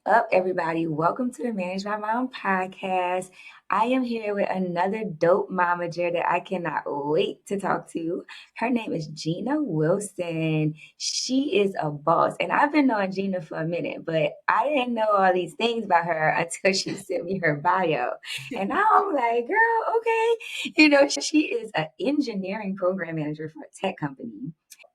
up, everybody? Welcome to the Manage My Mom podcast. I am here with another dope momager that I cannot wait to talk to. Her name is Gina Wilson. She is a boss, and I've been knowing Gina for a minute, but I didn't know all these things about her until she sent me her bio. And now I'm like, girl, okay. She is an engineering program manager for a tech company.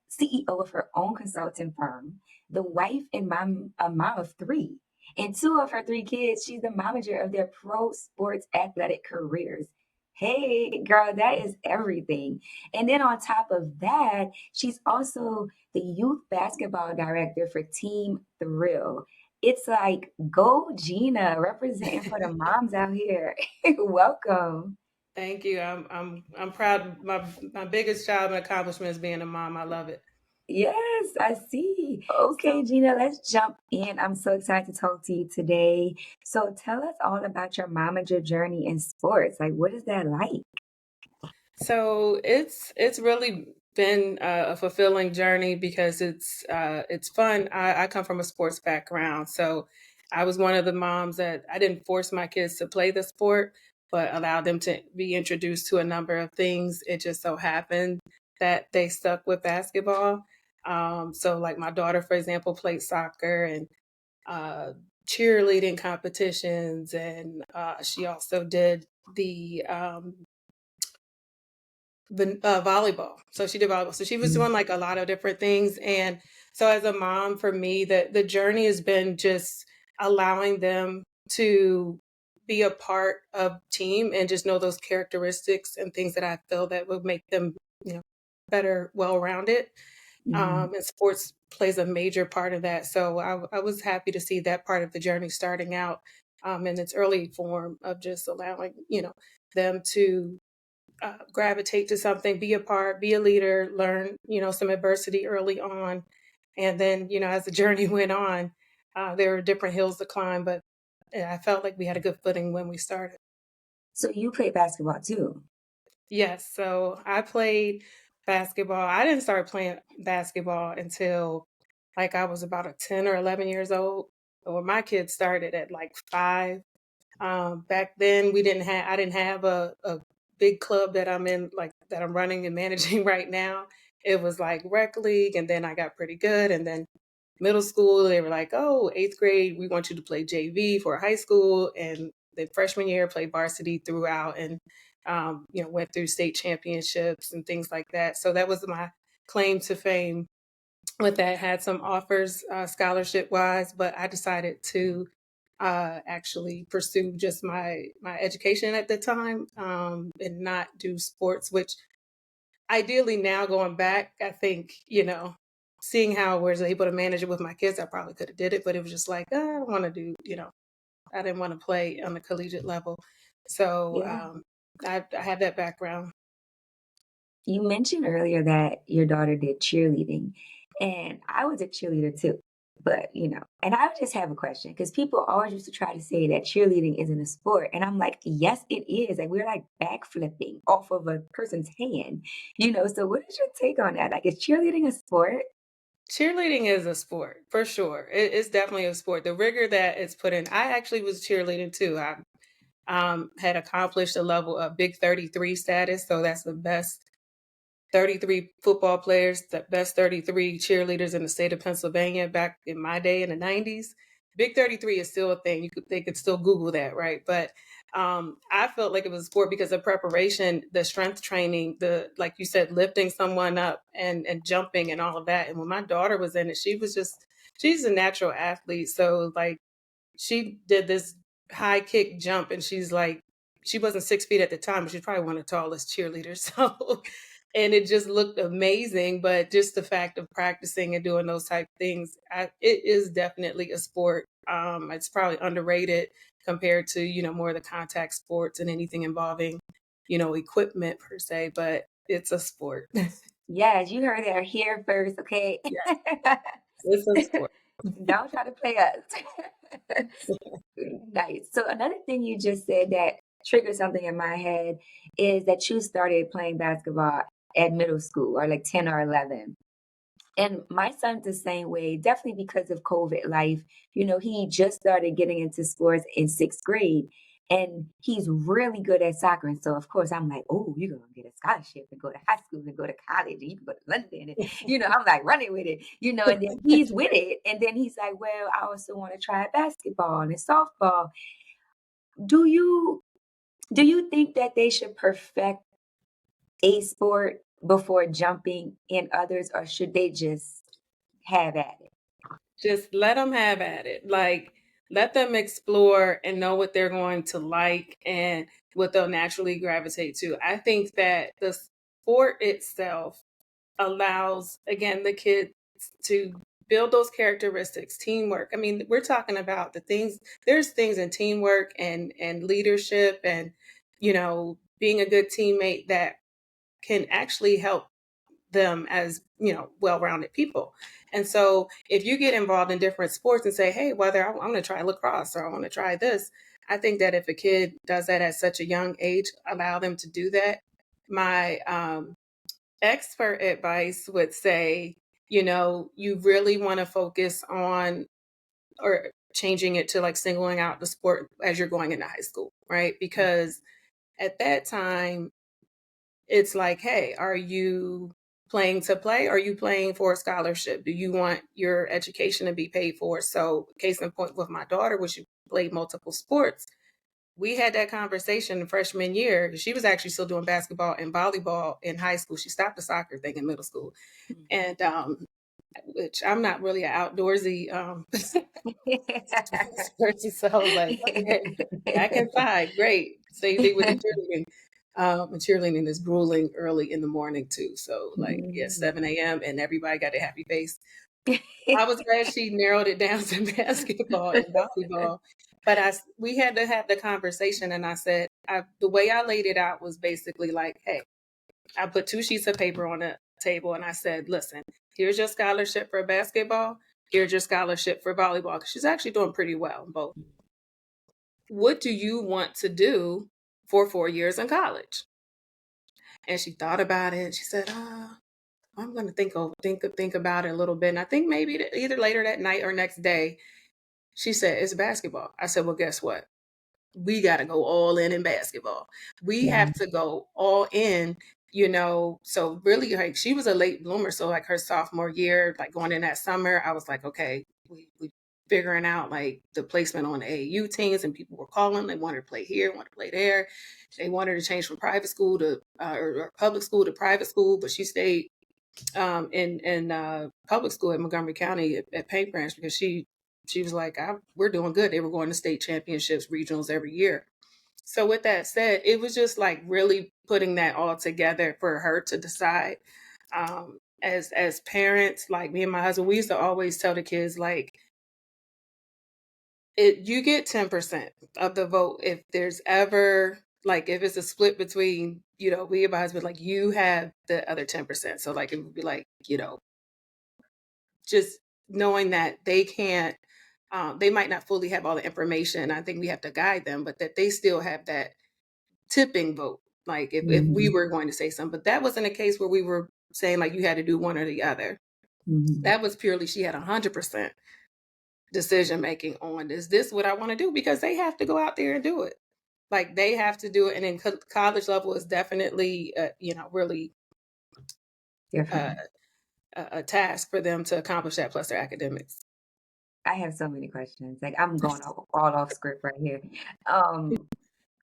CEO of her own consulting firm, the wife and a mom of three. And two of her three kids, she's the momager of their pro sports athletic careers. Hey, girl, that is everything. And then on top of that, she's also the youth basketball director for Team Thrill. It's like, go Gina, representing for the moms out here. Welcome. Thank you. I'm proud. My biggest job and accomplishment is being a mom. I love it. Yes, I see. Okay, So Gina, let's jump in. I'm so excited to talk to you today. So tell us all about your momager journey in sports. Like, what is that like? it's really been a fulfilling journey because it's fun. I come from a sports background, so I was one of the moms that I didn't force my kids to play the sport, but allowed them to be introduced to a number of things. It just so happened that they stuck with basketball. So like my daughter, for example, played soccer and uh, cheerleading competitions, and she also did the volleyball. So she did volleyball. So she was doing like a lot of different things. And so as a mom, for me, the journey has been just allowing them to be a part of team and just know those characteristics and things that I feel that would make them, you know, better, well rounded. Mhm. And sports plays a major part of that. So I was happy to see that part of the journey starting out in its early form of just allowing, them to gravitate to something, be a part, be a leader, learn, some adversity early on. And then, as the journey went on, there were different hills to climb, but I felt like we had a good footing when we started. So you play basketball too. Yes, so I played basketball. I didn't start playing basketball until like I was about a 10 or 11 years old. Or my kids started at like 5. Back then, I didn't have a big club that I'm in, like that I'm running and managing right now. It was like rec league, and then I got pretty good. And then middle school, they were like, "Oh, eighth grade, we want you to play JV for high school." And the freshman year, played varsity throughout, and went through state championships and things like that. So that was my claim to fame with that. Had some offers scholarship wise, but I decided to actually pursue just my education at the time, and not do sports, which ideally now going back, I think, seeing how I was able to manage it with my kids, I probably could have did it, but it was just like, I don't want to do, I didn't want to play on the collegiate level. So Yeah. I have that background. You mentioned earlier that your daughter did cheerleading, and I was a cheerleader too. But, and I just have a question because people always used to try to say that cheerleading isn't a sport. And I'm like, yes, it is. Like, we're like backflipping off of a person's hand. So, what is your take on that? Like, is cheerleading a sport? Cheerleading is a sport for sure. It's definitely a sport. The rigor that it's put in. I actually was cheerleading too. I had accomplished a level of Big 33 status, so that's the best 33 football players, the best 33 cheerleaders in the state of Pennsylvania back in my day in the 90s. Big 33 is still a thing. They could still Google that, right? But I felt like it was a sport because of preparation, the strength training, the like you said, lifting someone up and jumping and all of that. And when my daughter was in it, she's a natural athlete. So like she did this high kick jump, and she wasn't 6 feet at the time, but she's probably one of the tallest cheerleaders. So and it just looked amazing. But just the fact of practicing and doing those type things, it is definitely a sport. It's probably underrated compared to more of the contact sports and anything involving equipment per se, but it's a sport. Yes, you heard it here first, okay? Yeah, it's a sport. Don't try to play us. Nice. So another thing you just said that triggered something in my head is that you started playing basketball at middle school or like 10 or 11. And my son's the same way, definitely because of COVID life. He just started getting into sports in sixth grade and he's really good at soccer. And so, of course, I'm like, oh, you're going to get a scholarship and go to high school and go to college and you can go to London. And, I'm like running with it, and then he's with it. And then he's like, well, I also want to try basketball and softball. Do you do you think that they should perfect a sport before jumping in others, or should they just have at it? Just let them have at it. Like, let them explore and know what they're going to like and what they'll naturally gravitate to. I think that the sport itself allows, again, the kids to build those characteristics, teamwork. I mean, we're talking about there's things in teamwork and leadership and, being a good teammate that can actually help them as well-rounded people. And so if you get involved in different sports and say, hey, whether I'm going to try lacrosse or I want to try this, I think that if a kid does that at such a young age, allow them to do that. My expert advice would say, you really want to focus on or changing it to like singling out the sport as you're going into high school, right? Because at that time it's like, hey, are you playing to play? Or are you playing for a scholarship? Do you want your education to be paid for? So, case in point with my daughter, which she played multiple sports, we had that conversation in freshman year. She was actually still doing basketball and volleyball in high school. She stopped the soccer thing in middle school. And which I'm not really an outdoorsy person. So I was like, okay, back inside, great. Same thing with the cheerleading. And cheerleading is grueling early in the morning too. So like, yeah, 7 a.m. and everybody got a happy face. I was glad she narrowed it down to basketball and volleyball. But we had to have the conversation, and I said, the way I laid it out was basically like, hey, I put 2 sheets of paper on the table, and I said, listen, here's your scholarship for basketball. Here's your scholarship for volleyball. 'Cause she's actually doing pretty well in both. What do you want to do for 4 years in college? And she thought about it. She said, I'm going to think about it a little bit. And I think maybe either later that night or next day, she said, it's basketball. I said, well, guess what? We got to go all in basketball. We Yeah. have to go all in, So really, like, she was a late bloomer. So like her sophomore year, like going in that summer, I was like, okay, we figuring out like the placement on the AAU teams, and people were calling. They wanted to play here, wanted to play there. They wanted to change from private school to or public school to private school, but she stayed in public school at Montgomery County at Paint Branch because she was like, we're doing good. They were going to state championships, regionals every year. So with that said, it was just like really putting that all together for her to decide. As parents, like me and my husband, we used to always tell the kids like, you get 10% of the vote if there's ever like if it's a split between me and my husband, like you have the other 10%. So like it would be like just knowing that they can't they might not fully have all the information. I think we have to guide them, but that they still have that tipping vote. Like if we Mhm. were going to say something, but that wasn't a case where we were saying like you had to do one or the other. Mhm. That was purely she had 100% decision making on is this what I want to do, because they have to go out there and do it. Like they have to do it, and then college level is definitely really uh, Different. a task for them to accomplish that plus their academics. I have so many questions. Like I'm going all off script right here. Um,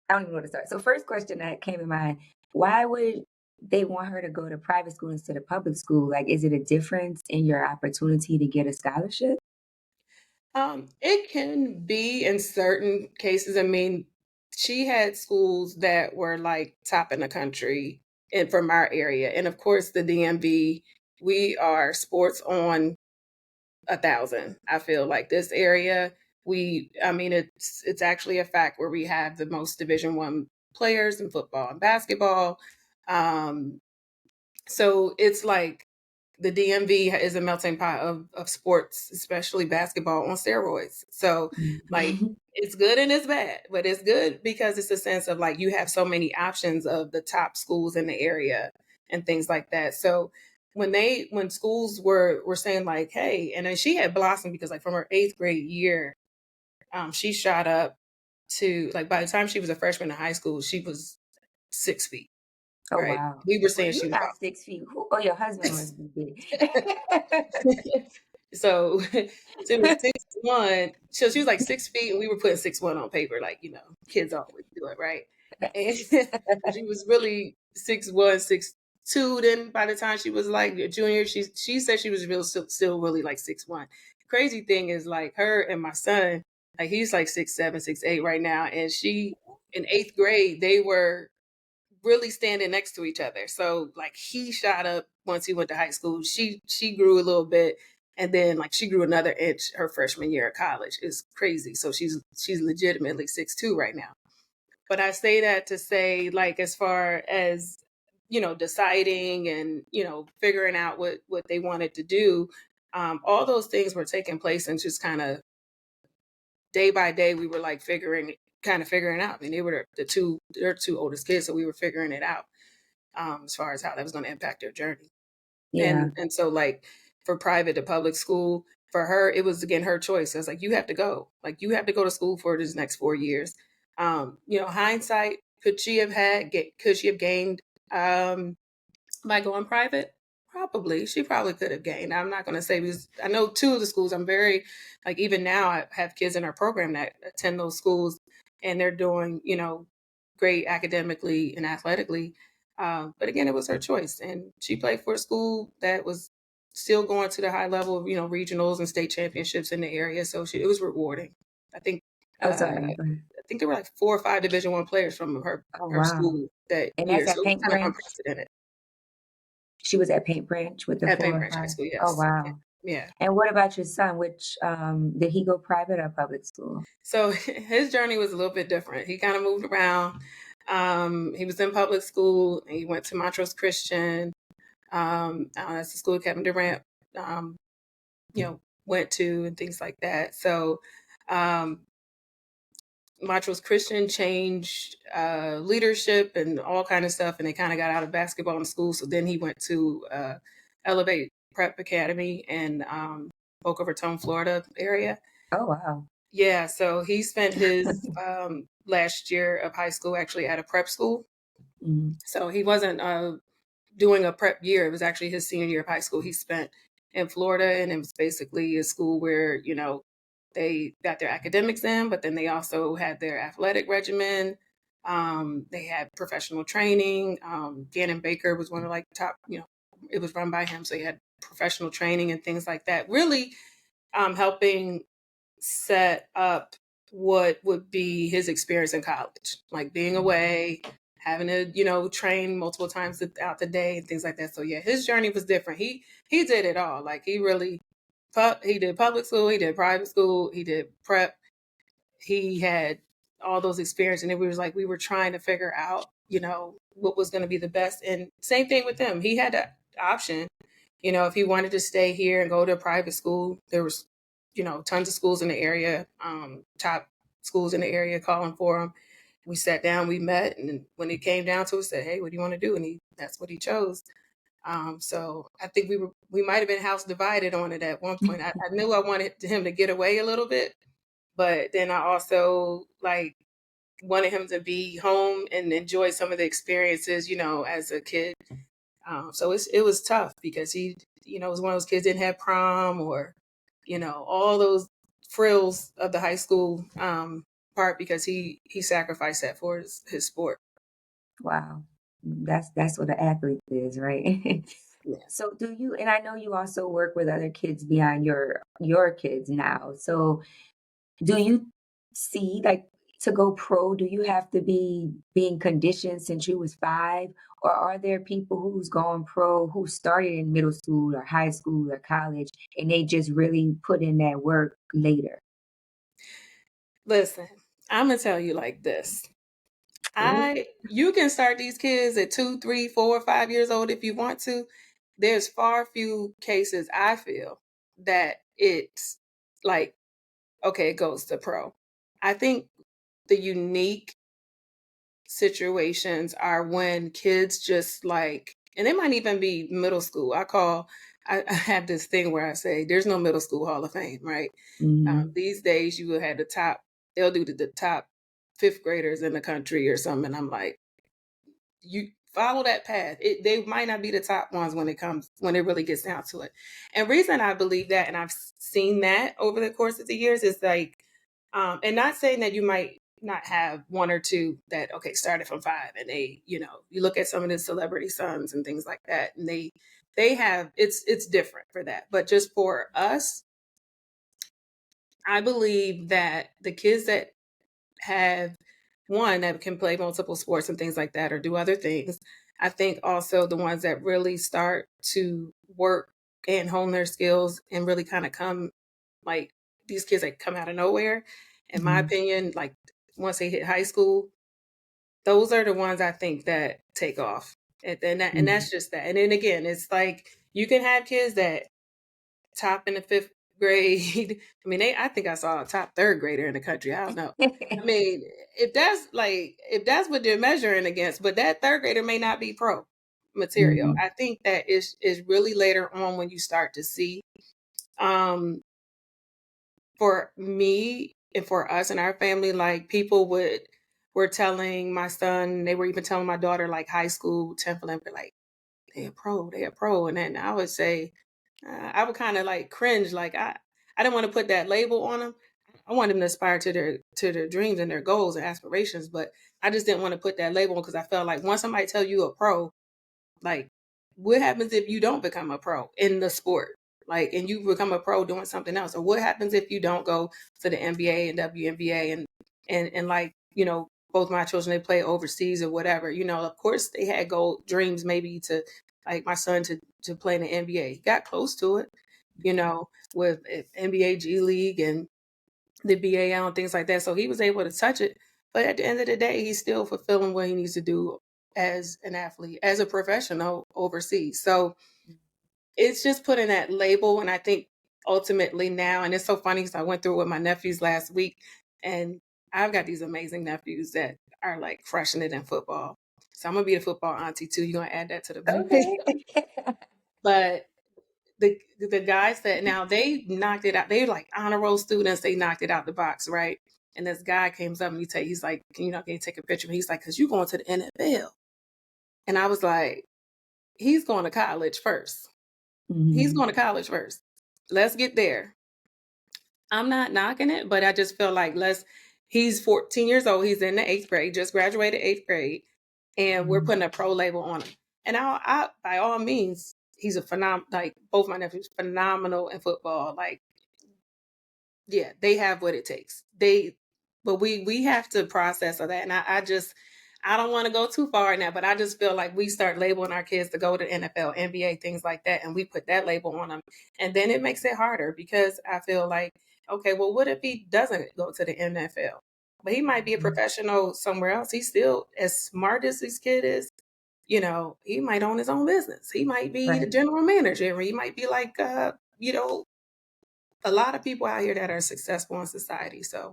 I don't even know where to start. So first question that came in mind, why would they want her to go to private school instead of public school? Like, is it a difference in your opportunity to get a scholarship? It can be in certain cases. I mean, she had schools that were like top in the country and from our area. And of course, the DMV, we are sports on 1,000. I feel like this area, I mean, it's actually a fact where we have the most Division 1 players in football and basketball. Um, so it's like the DMV is a melting pot of sports, especially basketball on steroids. So like Mhm. it's good and it's bad, but it's good because it's a sense of like you have so many options of the top schools in the area and things like that. So when schools were saying like, hey, and then she had blossomed because like from her 8th grade year, she shot up to like by the time she was a freshman in high school, she was 6 feet. Oh Right? wow. We were Well, saying you're she was not 6 feet. Oh, your husband must be big. So she was 6'1". So she was like 6 feet, and we were putting 6'1" on paper, like kids always do it, right? And so she was really 6'1", 6'2". Then by the time she was like a junior, she said she was still really like 6'1". Crazy thing is like her and my son, like he's like 6'7", 6'8" right now, and she in 8th grade they were really standing next to each other. So like he shot up once he went to high school. She grew a little bit, and then like she grew another inch her freshman year of college. It's crazy. So she's legitimately 6'2" right now. But I say that to say like as far as deciding and figuring out what they wanted to do, all those things were taking place and just kind of day by day we were like figuring out. I mean, they were their two oldest kids, so we were figuring it out as far as how that was going to impact their journey. Yeah. And so like for private to public school, for her, it was again her choice. I was like, you have to go. Like you have to go to school for this next 4 years. Hindsight, could she have gained um by going private? Probably. She probably could have gained. I'm not going to say because I know two of the schools. I'm very like even now I have kids in our program that attend those schools and they're doing great academically and athletically. But again, it was her choice, and she played for a school that was still going to the high level of regionals and state championships in the area. So it was rewarding. I think Oh, uh, sorry. Go ahead. I think there were like 4 or 5 Division I players from Oh her wow. school that And year. that's at So it was Paint kind of Branch. unprecedented. She was at Paint Branch with the At four Paint or Branch High five. School, Oh yes. Yeah. wow. Yeah. And what about your son? Which did he go private or public school? So his journey was a little bit different. He kind of moved around. He was in public school. And he went to Montrose Christian. That's the school Kevin Durant, um, went to and things like that. So um, Montrose Christian changed leadership and all kind of stuff, and they kind of got out of basketball in school. So then he went to Elevate Prep Academy in Boca Raton, Florida area. Oh wow. Yeah, so he spent his last year of high school actually at a prep school. Mhm. So he wasn't doing a prep year. It was actually his senior year of high school he spent in Florida. And it was basically a school where, they got their academics in, but then they also had their athletic regimen. They had professional training. Gannon Baker was one of like top, it was run by him. So he had professional training and things like that. Really helping set up what would be his experience in college, like being away, having to, train multiple times out the day and things like that. So yeah, his journey was different. He did it all. Like he did public school, he did private school, he did prep. He had all those experiences, and it was like we were trying to figure out, what was going to be the best. And same thing with him. He had the option, if he wanted to stay here and go to a private school. There was, tons of schools in the area, top schools in the area calling for him. We sat down, we met, and when it came down to it, said, "Hey, what do you want to do?" And that's what he chose. So I think we might have been house divided on it at one point. I knew I wanted him to get away a little bit, but then I also like wanted him to be home and enjoy some of the experiences, as a kid. So it was tough because he, was one of those kids didn't have prom or, all those frills of the high school part because he sacrificed that for his sport. Wow. That's what an athlete is, right? Yeah. So do you, and I know you also work with other kids beyond your kids now. So do you see like to go pro, do you have to be being conditioned since you was 5? Or are there people who's gone pro who started in middle school or high school or college and they just really put in that work later? Listen, I'm gonna tell you like this. Ooh, You can start these kids at 2, 3, 4, 5 years old if you want to. There's far few cases I feel that it's like, okay, it goes to pro. I think the unique situations are when kids just like and it might even be middle school. I have this thing where I say there's no middle school Hall of Fame, right? Hmm. These days you will have they'll do the top fifth graders in the country or something. And I'm like, you follow that path. They might not be the top ones when it really gets down to it. And reason I believe that, and I've seen that over the course of the years, is like, and not saying that you might not have one or two that okay started from five, and they, you look at some of the celebrity sons and things like that, and they have it's different for that. But just for us, I believe that the kids that have one that can play multiple sports and things like that or do other things. I think also the ones that really start to work and hone their skills and really kind of come like these kids that come out of nowhere, in my Hmm. opinion, like once they hit high school, those are the ones I think that take off. And Hmm. that's just that. And then again, it's like you can have kids that top in the fifth grade. I mean, I think I saw a top third grader in the country. I don't know. I mean, if that's what they're measuring against, but that third grader may not be pro material. Hmm. I think that is really later on when you start to see. Um, for me and for us and our family, like people were telling my son, they were even telling my daughter, like high school, 10th Olympic, like they a pro, and then I would say, I would kind of like cringe, like I didn't want to put that label on them. I want them to aspire to their dreams and their goals and aspirations, but I just didn't want to put that label on because I felt like once somebody tell you a pro, like, what happens if you don't become a pro in the sport? Like, and you become a pro doing something else? Or what happens if you don't go to the NBA and WNBA and like, both my children, they play overseas or whatever. Of course they had goal dreams maybe to like my son to play in the NBA. He got close to it, with NBA G League and the BAL and things like that. So he was able to touch it. But at the end of the day, he's still fulfilling what he needs to do as an athlete, as a professional overseas. So it's just putting that label. And I think ultimately now, and it's so funny because I went through it with my nephews last week, and I've got these amazing nephews that are like crushing it in football. So I'm gonna be a football auntie too. You're gonna add that to the mix. Okay. But the guys that now they knocked it out, they're like honor roll students, they knocked it out the box, right? And this guy comes up and he's like, can you take a picture? He's like, because you're going to the NFL. And I was like, he's going to college first. He's Hmm. going to college first. Let's get there. I'm not knocking it, but I just feel like he's 14 years old. He's in the eighth grade, just graduated eighth grade, and we're Hmm. putting a pro label on him. And I by all means, he's a like both my nephews, phenomenal in football. Like, yeah, they have what it takes. But we have to process of that. And I don't want to go too far in that, but I just feel like we start labeling our kids to go to NFL, NBA, things like that, and we put that label on them. And then it makes it harder because I feel like, okay, well, what if he doesn't go to the NFL? But he might be a professional somewhere else. He's still as smart as this kid is. He might own his own business. He might be the Right. general manager. Or he might be like, a lot of people out here that are successful in society. So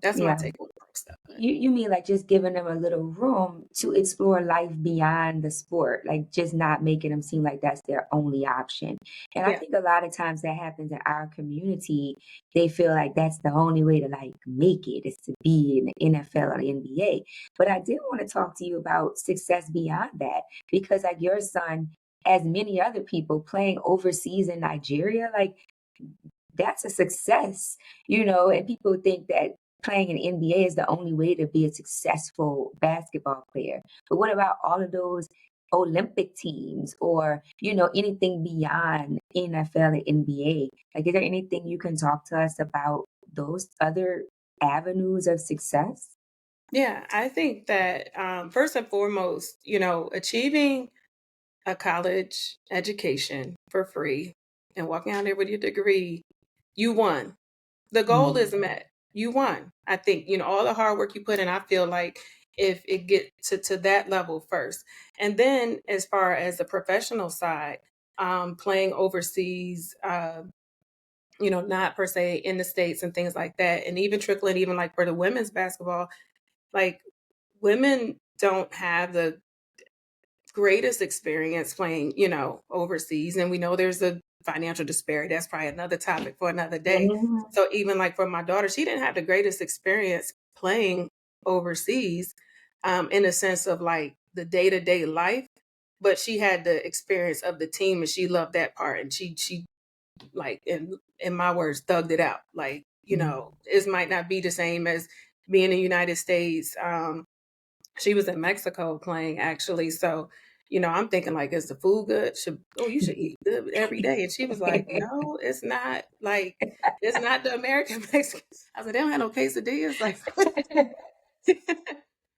that's my Yeah. take on the pro stuff. But You mean like just giving them a little room to explore life beyond the sport, like just not making them seem like that's their only option. And I yeah, think a lot of times that happens in our community. They feel like that's the only way to like make it is to be in the NFL or the NBA. But I did want to talk to you about success beyond that because like your son, as many other people playing overseas in Nigeria, like that's a success, and people think that playing in the NBA is the only way to be a successful basketball player. But what about all of those Olympic teams or, anything beyond NFL and NBA? Like, is there anything you can talk to us about those other avenues of success? yeah. I think that first and foremost, achieving a college education for free and walking out there with your degree, you won. The goal is Mhm. met. You won. I think, all the hard work you put in, I feel like if it get to that level first. And then as far as the professional side, playing overseas, not per se in the States and things like that. And even trickling, even like for the women's basketball, like women don't have the greatest experience playing, you know, overseas. And we know there's a financial disparity. That's probably another topic for another day. Mhm. So even like for my daughter, she didn't have the greatest experience playing overseas, in a sense of like the day-to-day life, but she had the experience of the team and she loved that part. And she like in my words, thugged it out. Like, you Mhm. know, it might not be the same as being in the United States. She was in Mexico playing actually. So, you know, I'm thinking like, is the food good? You should eat good every day. And she was like, no, it's not like it's not the American Mexican. I said, they don't have no quesadillas. Like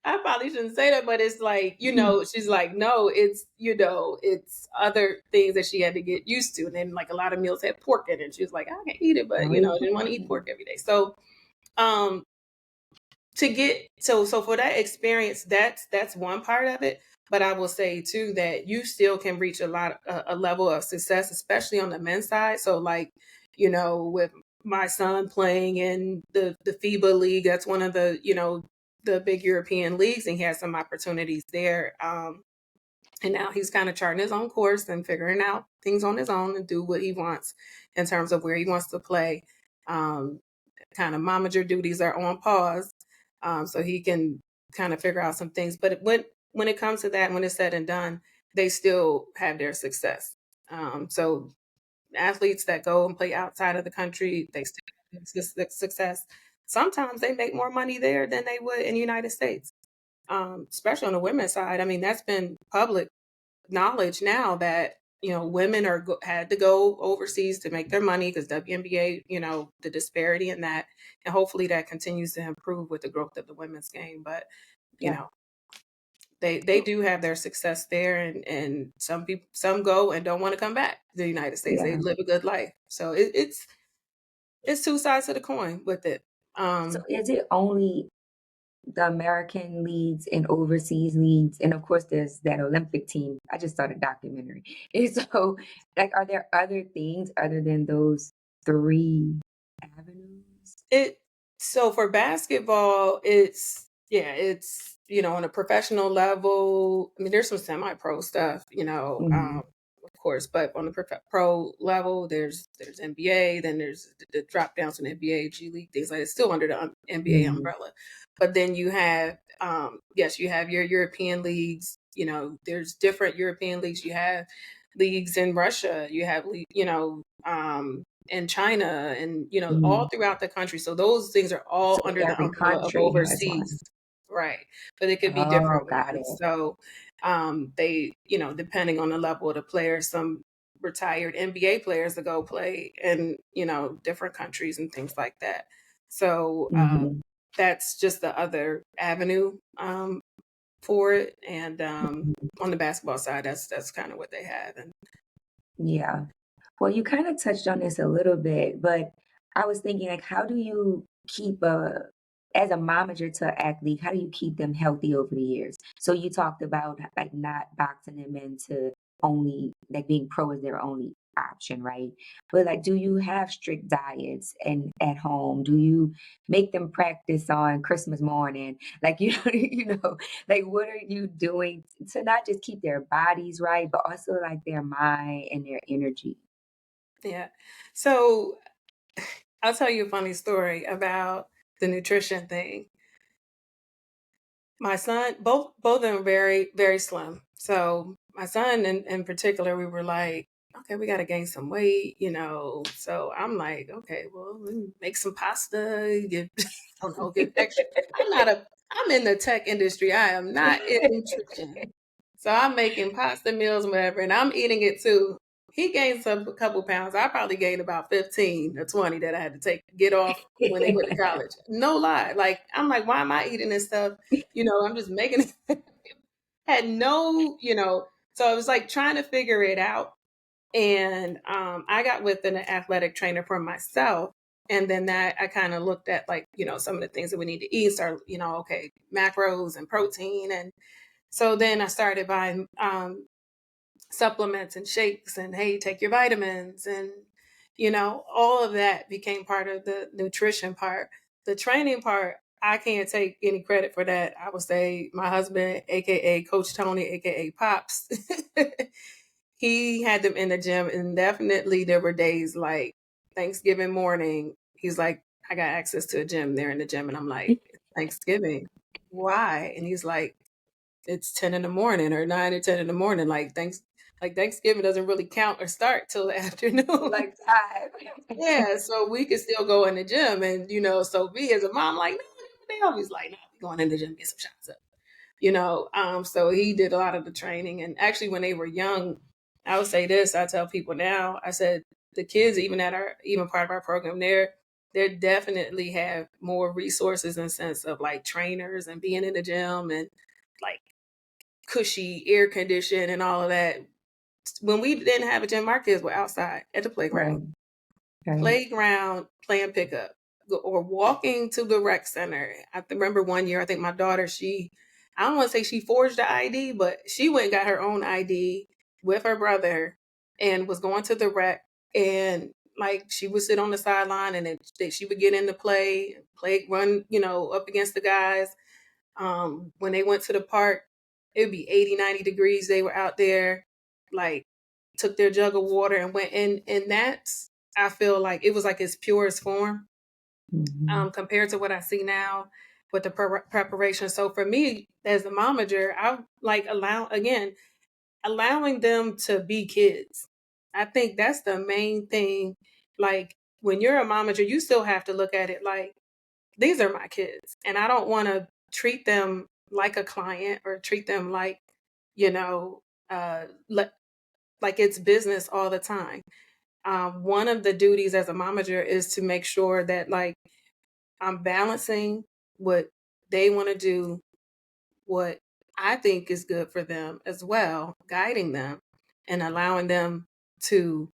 I probably shouldn't say that, but it's like, you know, she's like, no, it's, you know, it's other things that she had to get used to. And then like a lot of meals had pork in it. And she was like, I can eat it, but you know, I didn't want to eat pork every day. So um to get so for that experience, that's one part of it. But I will say too that you still can reach a level of success, especially on the men's side. So like, you know, with my son playing in the FIBA league, that's one of the, you know, the big European leagues, and he has some opportunities there. And now he's kind of charting his own course and figuring out things on his own and do what he wants in terms of where he wants to play. Um, Kind of momager duties are on pause, so he can kind of figure out some things. But when it comes to that, when it's said and done, they still have their success. So athletes that go and play outside of the country, they still have success. Sometimes they make more money there than they would in the United States, especially on the women's side. I mean, that's been public knowledge now that, you know, women had to go overseas to make their money because WNBA, you know, the disparity in that, and hopefully that continues to improve with the growth of the women's game. But you Yeah. know, they do have their success there, and some go and don't want to come back to the United States. They Yeah. live a good life, so it's two sides to the coin with it. So Um, is it only the American leagues and overseas leagues? And of course, there's that Olympic team. I just saw the documentary. And so, like, are there other things other than those three avenues? It so for basketball, it's you know, on a professional level. I mean, there's some semi-pro stuff, you know, Mhm. of course, but on the pro level, there's NBA, then there's the drop downs from the NBA, G League, things like that. It's still under the NBA Mhm. umbrella, but then you have yes, you have your European leagues. You know, there's different European leagues. You have leagues in Russia. You have you know. And China and, you know, all Mhm. throughout the country. So those things are all So under the every umbrella of country has overseas. one. Right. But it could be Oh, different got ones. it. So they, you know, depending on the level of the player, some retired NBA players to go play in, you know, different countries and things like that. So Mhm. that's just the other avenue for it. And Mhm. on the basketball side, that's kind of what they have. And Yeah. Well, you kind of touched on this a little bit, but I was thinking, like, how do you keep as a momager to an athlete, how do you keep them healthy over the years? So you talked about like not boxing them into only like being pro is their only option, right? But like, do you have strict diets and at home? Do you make them practice on Christmas morning? Like, like what are you doing to not just keep their bodies right, but also like their mind and their energy? yeah. So I'll tell you a funny story about the nutrition thing. My son, both of them are very, very slim. So my son in particular, we were like, okay, we gotta gain some weight, you know. So I'm like, okay, well, let me make some pasta, get I don't know, get extra. I'm in the tech industry. I am not in nutrition. So I'm making pasta meals, whatever, and I'm eating it too. He gained a couple pounds. I probably gained about 15 or 20 that I had to get off when they went to college. No lie. Like, I'm like, why am I eating this stuff? You know, I'm just making it. Had no, you know, so I was like trying to figure it out. And I got with an athletic trainer for myself. And then that I kind of looked at like, you know, some of the things that we need to eat, start, you know, okay, macros and protein. And so then I started buying supplements and shakes and hey, take your vitamins and you know, all of that became part of the nutrition part. The training part, I can't take any credit for that. I would say my husband, aka Coach Tony, aka Pops, he had them in the gym, and definitely there were days like Thanksgiving morning. He's like, I got access to a gym. They're in the gym, and I'm like, Thanksgiving, why? And he's like, it's 10 in the morning or 9 or 10 in the morning. Like Thanksgiving doesn't really count or start till the afternoon. Like time. Yeah, so we could still go in the gym, and so me as a mom, like, no, they always like, no, we going in the gym, get some shots up. So he did a lot of the training. And actually when they were young, I would say this, I tell people now, I said the kids even that are even part of our program, they're definitely have more resources in the sense of like trainers and being in the gym and like cushy air condition and all of that. When we didn't have a gym, our kids were outside at the Right, right. playground playing pickup or walking to the rec center. I remember one year, I think my daughter, I don't want to say she forged the ID, but she went and got her own ID with her brother and was going to the rec. And like she would sit on the sideline and then she would get into run, up against the guys. When they went to the park, it would be 80, 90 degrees. They were out there, like, took their jug of water and went in. And that's, I feel like it was like its purest form Mhm. compared to what I see now with the preparation. So for me, as a momager, I like allowing them to be kids. I think that's the main thing. Like, when you're a momager, you still have to look at it like, these are my kids, and I don't want to treat them like a client or treat them like, you know, like it's business all the time. One of the duties as a momager is to make sure that like I'm balancing what they want to do, what I think is good for them as well, guiding them and allowing them to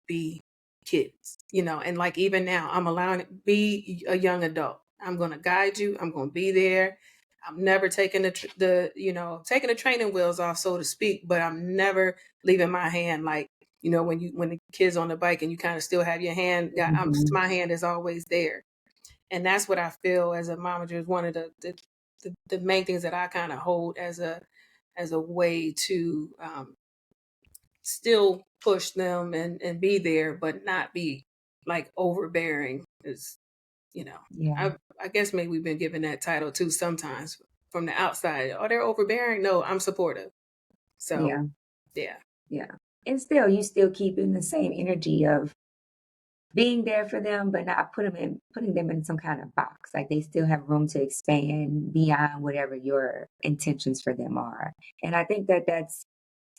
be kids, and like even now, I'm allowing it be a young adult. I'm going to guide you. I'm going to be there. I'm never taking taking the training wheels off, so to speak, but I'm never leaving my hand. Like, when the kid's on the bike and you kind of still have your hand, Mhm. my hand is always there. And that's what I feel as a momager is one of the main things that I kind of hold as a way to still push them and be there, but not be like overbearing. Is Yeah, I guess maybe we've been given that title too sometimes from the outside. Oh, they're overbearing. No, I'm supportive. So yeah, yeah, yeah. And still, you still keeping the same energy of being there for them, but not putting them in some kind of box. Like they still have room to expand beyond whatever your intentions for them are. And I think that that's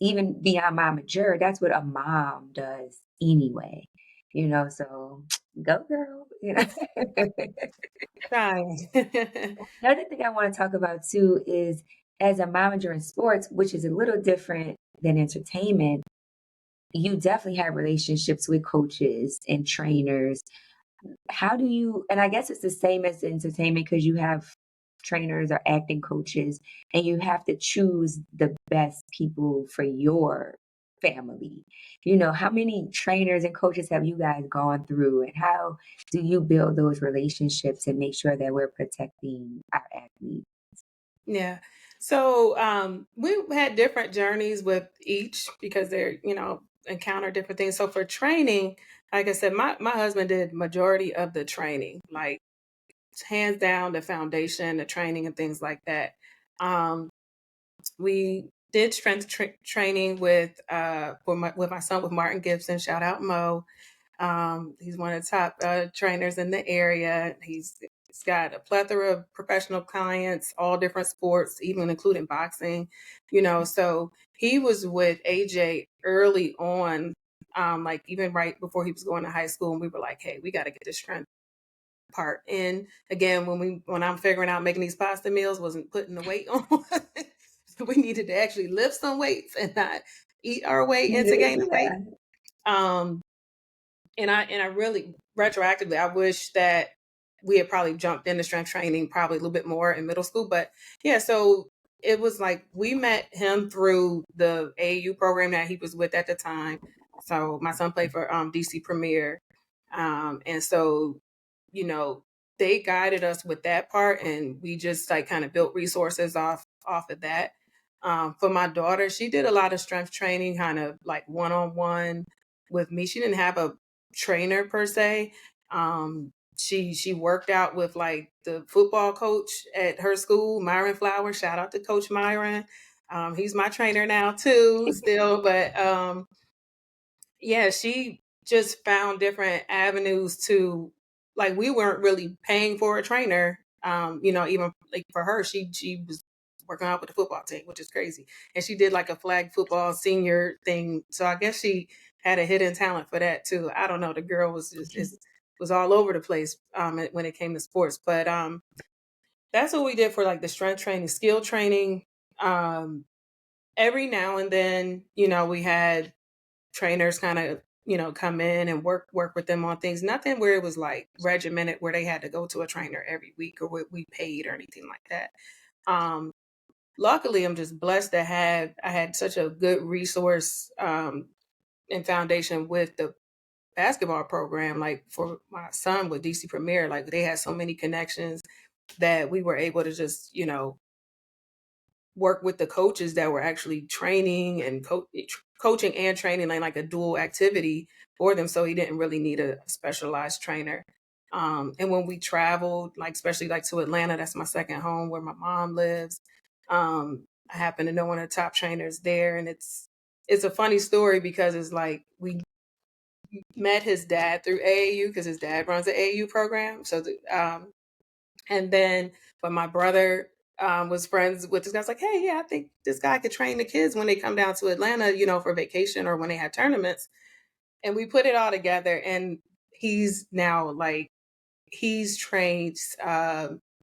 even beyond momager, that's what a mom does anyway. So go girl. trying. Another thing I want to talk about too is as a momager in sports, which is a little different than entertainment, you definitely have relationships with coaches and trainers. How do you, and I guess it's the same as entertainment because you have trainers or acting coaches and you have to choose the best people for your family. How many trainers and coaches have you guys gone through and how do you build those relationships and make sure that we're protecting our athletes? Yeah. So we've had different journeys with each because they're, encounter different things. So for training, like I said, my husband did majority of the training, like hands down the foundation, the training and things like that. We did strength training with with my son with Martin Gibson. Shout out Mo. He's one of the top trainers in the area. He's got a plethora of professional clients, all different sports, even including boxing. So he was with AJ early on, like even right before he was going to high school, and we were like, "Hey, we got to get this strength part in again." When I'm figuring out making these pasta meals, wasn't putting the weight on. So we needed to actually lift some weights and not eat our way into gaining weight. Yeah. Um, and I really retroactively, I wish that we had probably jumped into strength training probably a little bit more in middle school. But yeah, so it was like we met him through the AAU program that he was with at the time. So my son played for DC Premier. And so, you know, they guided us with that part, and we just like kind of built resources off of that. For my daughter, she did a lot of strength training, kind of like one on one with me. She didn't have a trainer per se. She worked out with like the football coach at her school, Myron Flowers. Shout out to Coach Myron. He's my trainer now too, still, but yeah, she just found different avenues to, like, we weren't really paying for a trainer. Even like for her, she was working out with the football team, which is crazy. And she did like a flag football senior thing. So I guess she had a hidden talent for that too. I don't know. The girl was all over the place when it came to sports. But that's what we did for like the strength training, skill training. Um, every now and then, we had trainers kind of come in and work with them on things. Nothing where it was like regimented where they had to go to a trainer every week or what we paid or anything like that. um Luckily, I'm just blessed to have I had such a good resource and foundation with the basketball program. Like for my son with DC Premier, like they had so many connections that we were able to just work with the coaches that were actually training and coaching and training, like a dual activity for them. So he didn't really need a specialized trainer. And when we traveled, like especially like to Atlanta, that's my second home where my mom lives. I happen to know one of the top trainers there, and it's a funny story because it's like we met his dad through AAU because his dad runs the AAU program. And then when my brother was friends with this guy, I was like, hey, yeah, I think this guy could train the kids when they come down to Atlanta, for vacation or when they have tournaments. And we put it all together. And he's now like, he's trained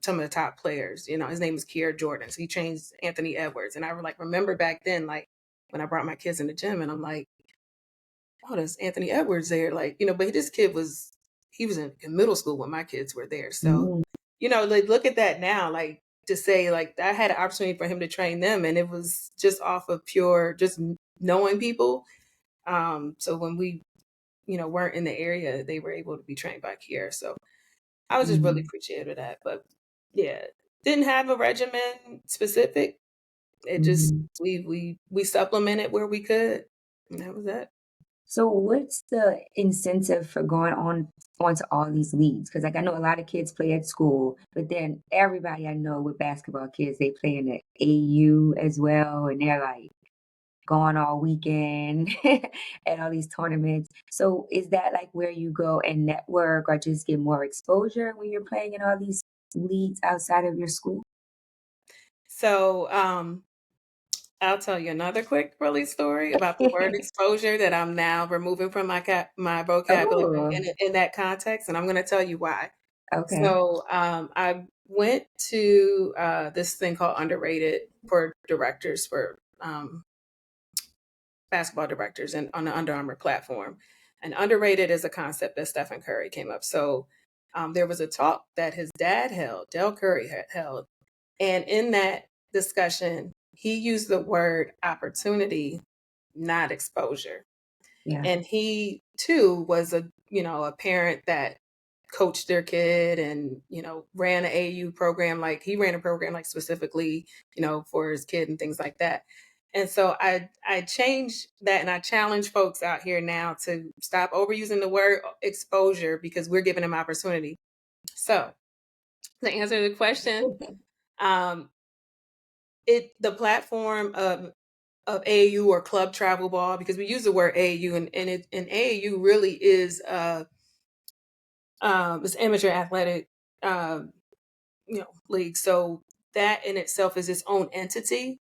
some of the top players. His name is Kier Jordan. So he trains Anthony Edwards. And I remember back then, like when I brought my kids in the gym and I'm like, oh, there's Anthony Edwards there. Like, but this kid he was in middle school when my kids were there. So, Mm, like look at that now, like to say like I had an opportunity for him to train them and it was just off of pure, just knowing people. So when we, weren't in the area, they were able to be trained by Kier. So I was just really mm, appreciative of that. But yeah, didn't have a regimen specific. It just, mhm. we supplemented where we could. And that was it. So what's the incentive for going on onto all these leagues? Because like I know a lot of kids play at school, but then everybody I know with basketball kids, they play in the AU as well, and they're like gone all weekend at all these tournaments. So is that like where you go and network or just get more exposure when you're playing in all these leagues outside of your school? So I'll tell you another quick really story about the word exposure that I'm now removing from my vocabulary Oh, in that context, and I'm going to tell you why. okay. So I went to this thing called Underrated for directors for basketball directors and on the Under Armour platform. And Underrated is a concept that Stephen Curry came up. So there was a talk that his dad held, Del Curry had held, and in that discussion, he used the word opportunity, not exposure. Yeah. And he too was a parent that coached their kid and, ran an AU program. Like he ran a program like specifically, for his kid and things like that. And so I changed that and I challenge folks out here now to stop overusing the word exposure because we're giving them opportunity. So to answer the question, um, the platform of AAU or club travel ball, because we use the word AAU and AAU really is it's amateur athletic league. So that in itself is its own entity.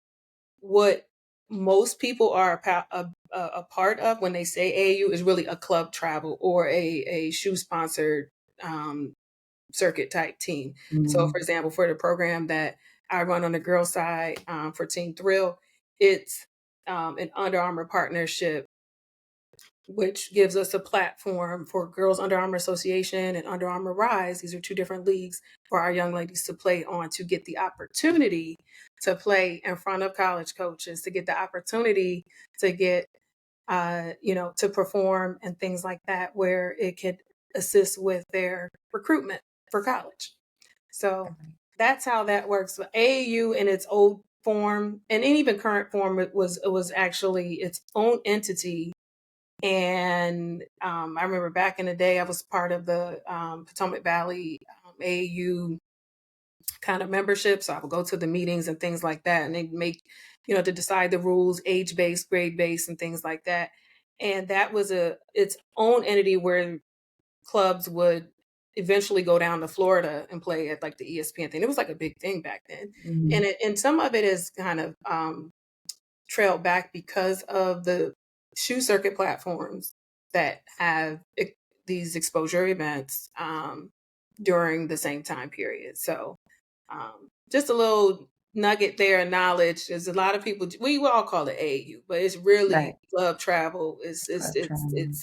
What most people are a part of when they say AAU is really a club travel or a shoe sponsored um, circuit type team. So, Mhm. for example, for the program that I run on the girls' side for Team Thrill, it's an Under Armour partnership, which gives us a platform for Girls Under Armour Association and Under Armour Rise. These are two different leagues for our young ladies to play on to get the opportunity to play in front of college coaches, to get the opportunity to get, to perform and things like that, where it could assist with their recruitment. for college. So that's how that works. So AAU in its old form and in even current form, it was actually its own entity. And I remember back in the day, I was part of the Potomac Valley AAU kind of membership. So I would go to the meetings and things like that, and they make, to decide the rules, age based, grade based, and things like that. And that was its own entity where clubs would eventually go down to Florida and play at like the ESPN thing. It was like a big thing back then, Mhm. and some of it is kind of trailed back because of the shoe circuit platforms that have these exposure events during the same time period. So just a little nugget there of knowledge is a lot of people we will all call it AAU, but it's Right. really club travel.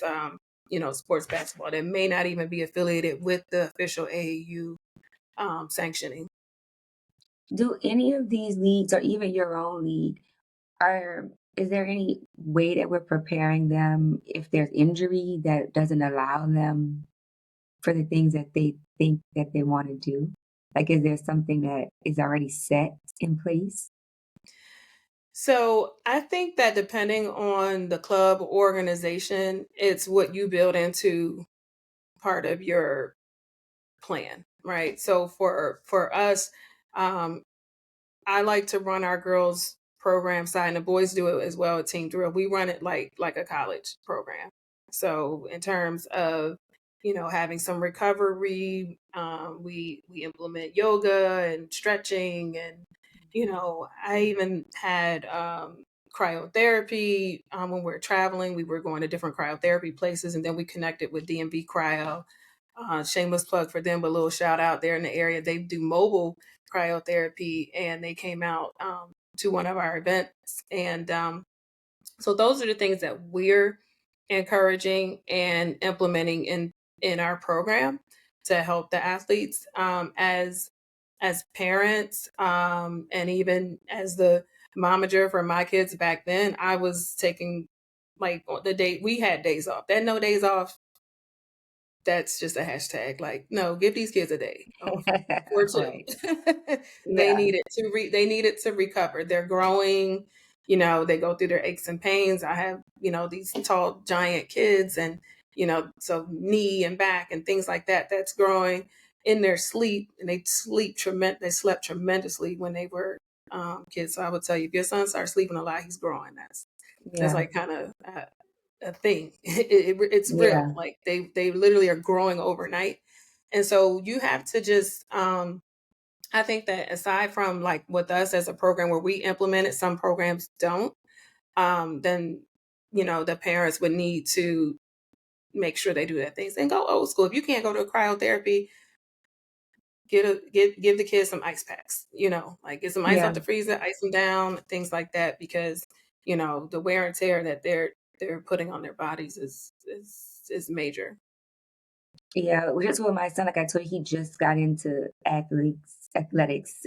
Trauma. Sports basketball that may not even be affiliated with the official AAU sanctioning. Do any of these leagues or even your own league are is there any way that we're preparing them if there's injury that doesn't allow them for the things that they think that they want to do? Like, is there something that is already set in place? So I think that depending on the club or organization, it's what you build into part of your plan, right? So for us, um, I like to run our girls program side, and the boys do it as well at Team Drill. We run it like a college program. So in terms of having some recovery, we implement yoga and stretching, and I even had cryotherapy when we were traveling. We were going to different cryotherapy places, and then we connected with DMV Cryo. Shameless plug for them, but a little shout out there in the area. They do mobile cryotherapy, and they came out to one of our events. And so those are the things that we're encouraging and implementing in our program to help the athletes as parents, and even as the momager for my kids back then. I was taking like the day we had days off. That no days off, that's just a hashtag. Like, no, give these kids a day off or two. Right. They Yeah. need it to they need it to recover. They're growing, they go through their aches and pains. I have, these tall giant kids, and so knee and back and things like that, that's growing in their sleep, and they slept tremendously when they were kids. So I would tell you, if your son starts sleeping a lot, he's growing. That's Yeah. like kind of a thing. It's real. Yeah. Like they literally are growing overnight, and so you have to just. I think that aside from like with us as a program where we implement it, some programs don't. Then the parents would need to make sure they do that things and go old school. If you can't go to cryotherapy, give the kids some ice packs. Like get some ice Yeah. off the freezer, ice them down, things like that, because the wear and tear that they're putting on their bodies is major. Yeah, well, just with my son, like I told you, he just got into athletics,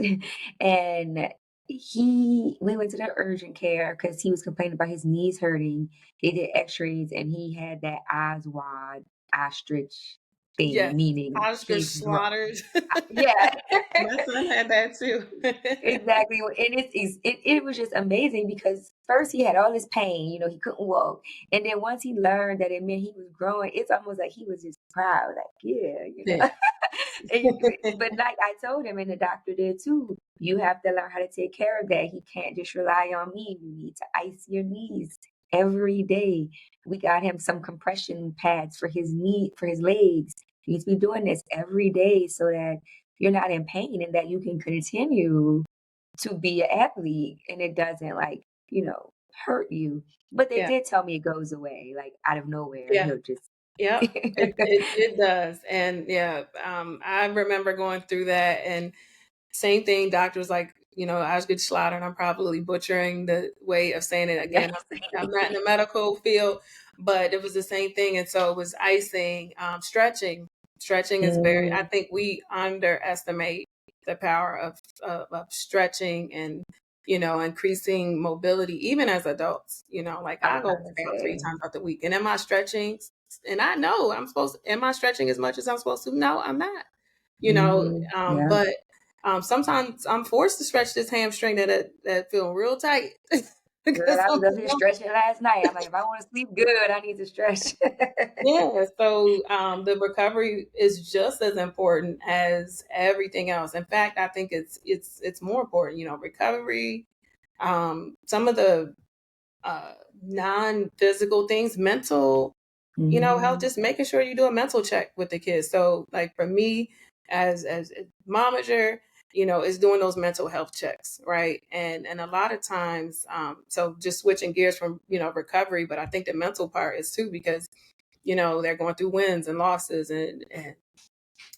and we went to the urgent care because he was complaining about his knees hurting. They did X-rays, and he had that Oswald ostrich thing, Yes, meaning ostrich he's slaughters. yeah. My son had that too. Exactly, and it was just amazing because first he had all this pain, he couldn't walk, and then once he learned that it meant he was growing, it's almost like he was just proud, like, yeah. Yeah. But like I told him, and the doctor did too, you have to learn how to take care of that. He can't just rely on me. You need to ice your knees every day. We got him some compression pads for his legs. He needs to be doing this every day so that you're not in pain and that you can continue to be an athlete and it doesn't like, hurt you. But they Yeah. did tell me it goes away, like out of nowhere. Yeah. He'll just Yep. It does. And yeah, I remember going through that, and same thing. Doctors like, I was good slaughter, and I'm probably butchering the way of saying it again. yes. I'm not in the medical field, but it was the same thing. And so it was icing, stretching. Stretching is very, I Mhm. think we underestimate the power of stretching and, increasing mobility, even as adults. Like I I was go about work to out three say. times out the week. And am I stretching? And I know am I stretching as much as I'm supposed to? No, I'm not. you know. Yeah. But sometimes I'm forced to stretch this hamstring that feel real tight Girl, because I was I'm up here stretching last night. I'm like, if I want to sleep good, I need to stretch. yeah. So the recovery is just as important as everything else. In fact, I think it's more important. You know, recovery. Some of the uh, non-physical things, mental, health, Hmm. just making sure you do a mental check with the kids. So like for me as a momager, is doing those mental health checks, right? And a lot of times, so just switching gears from, recovery, but I think the mental part is too, because, they're going through wins and losses and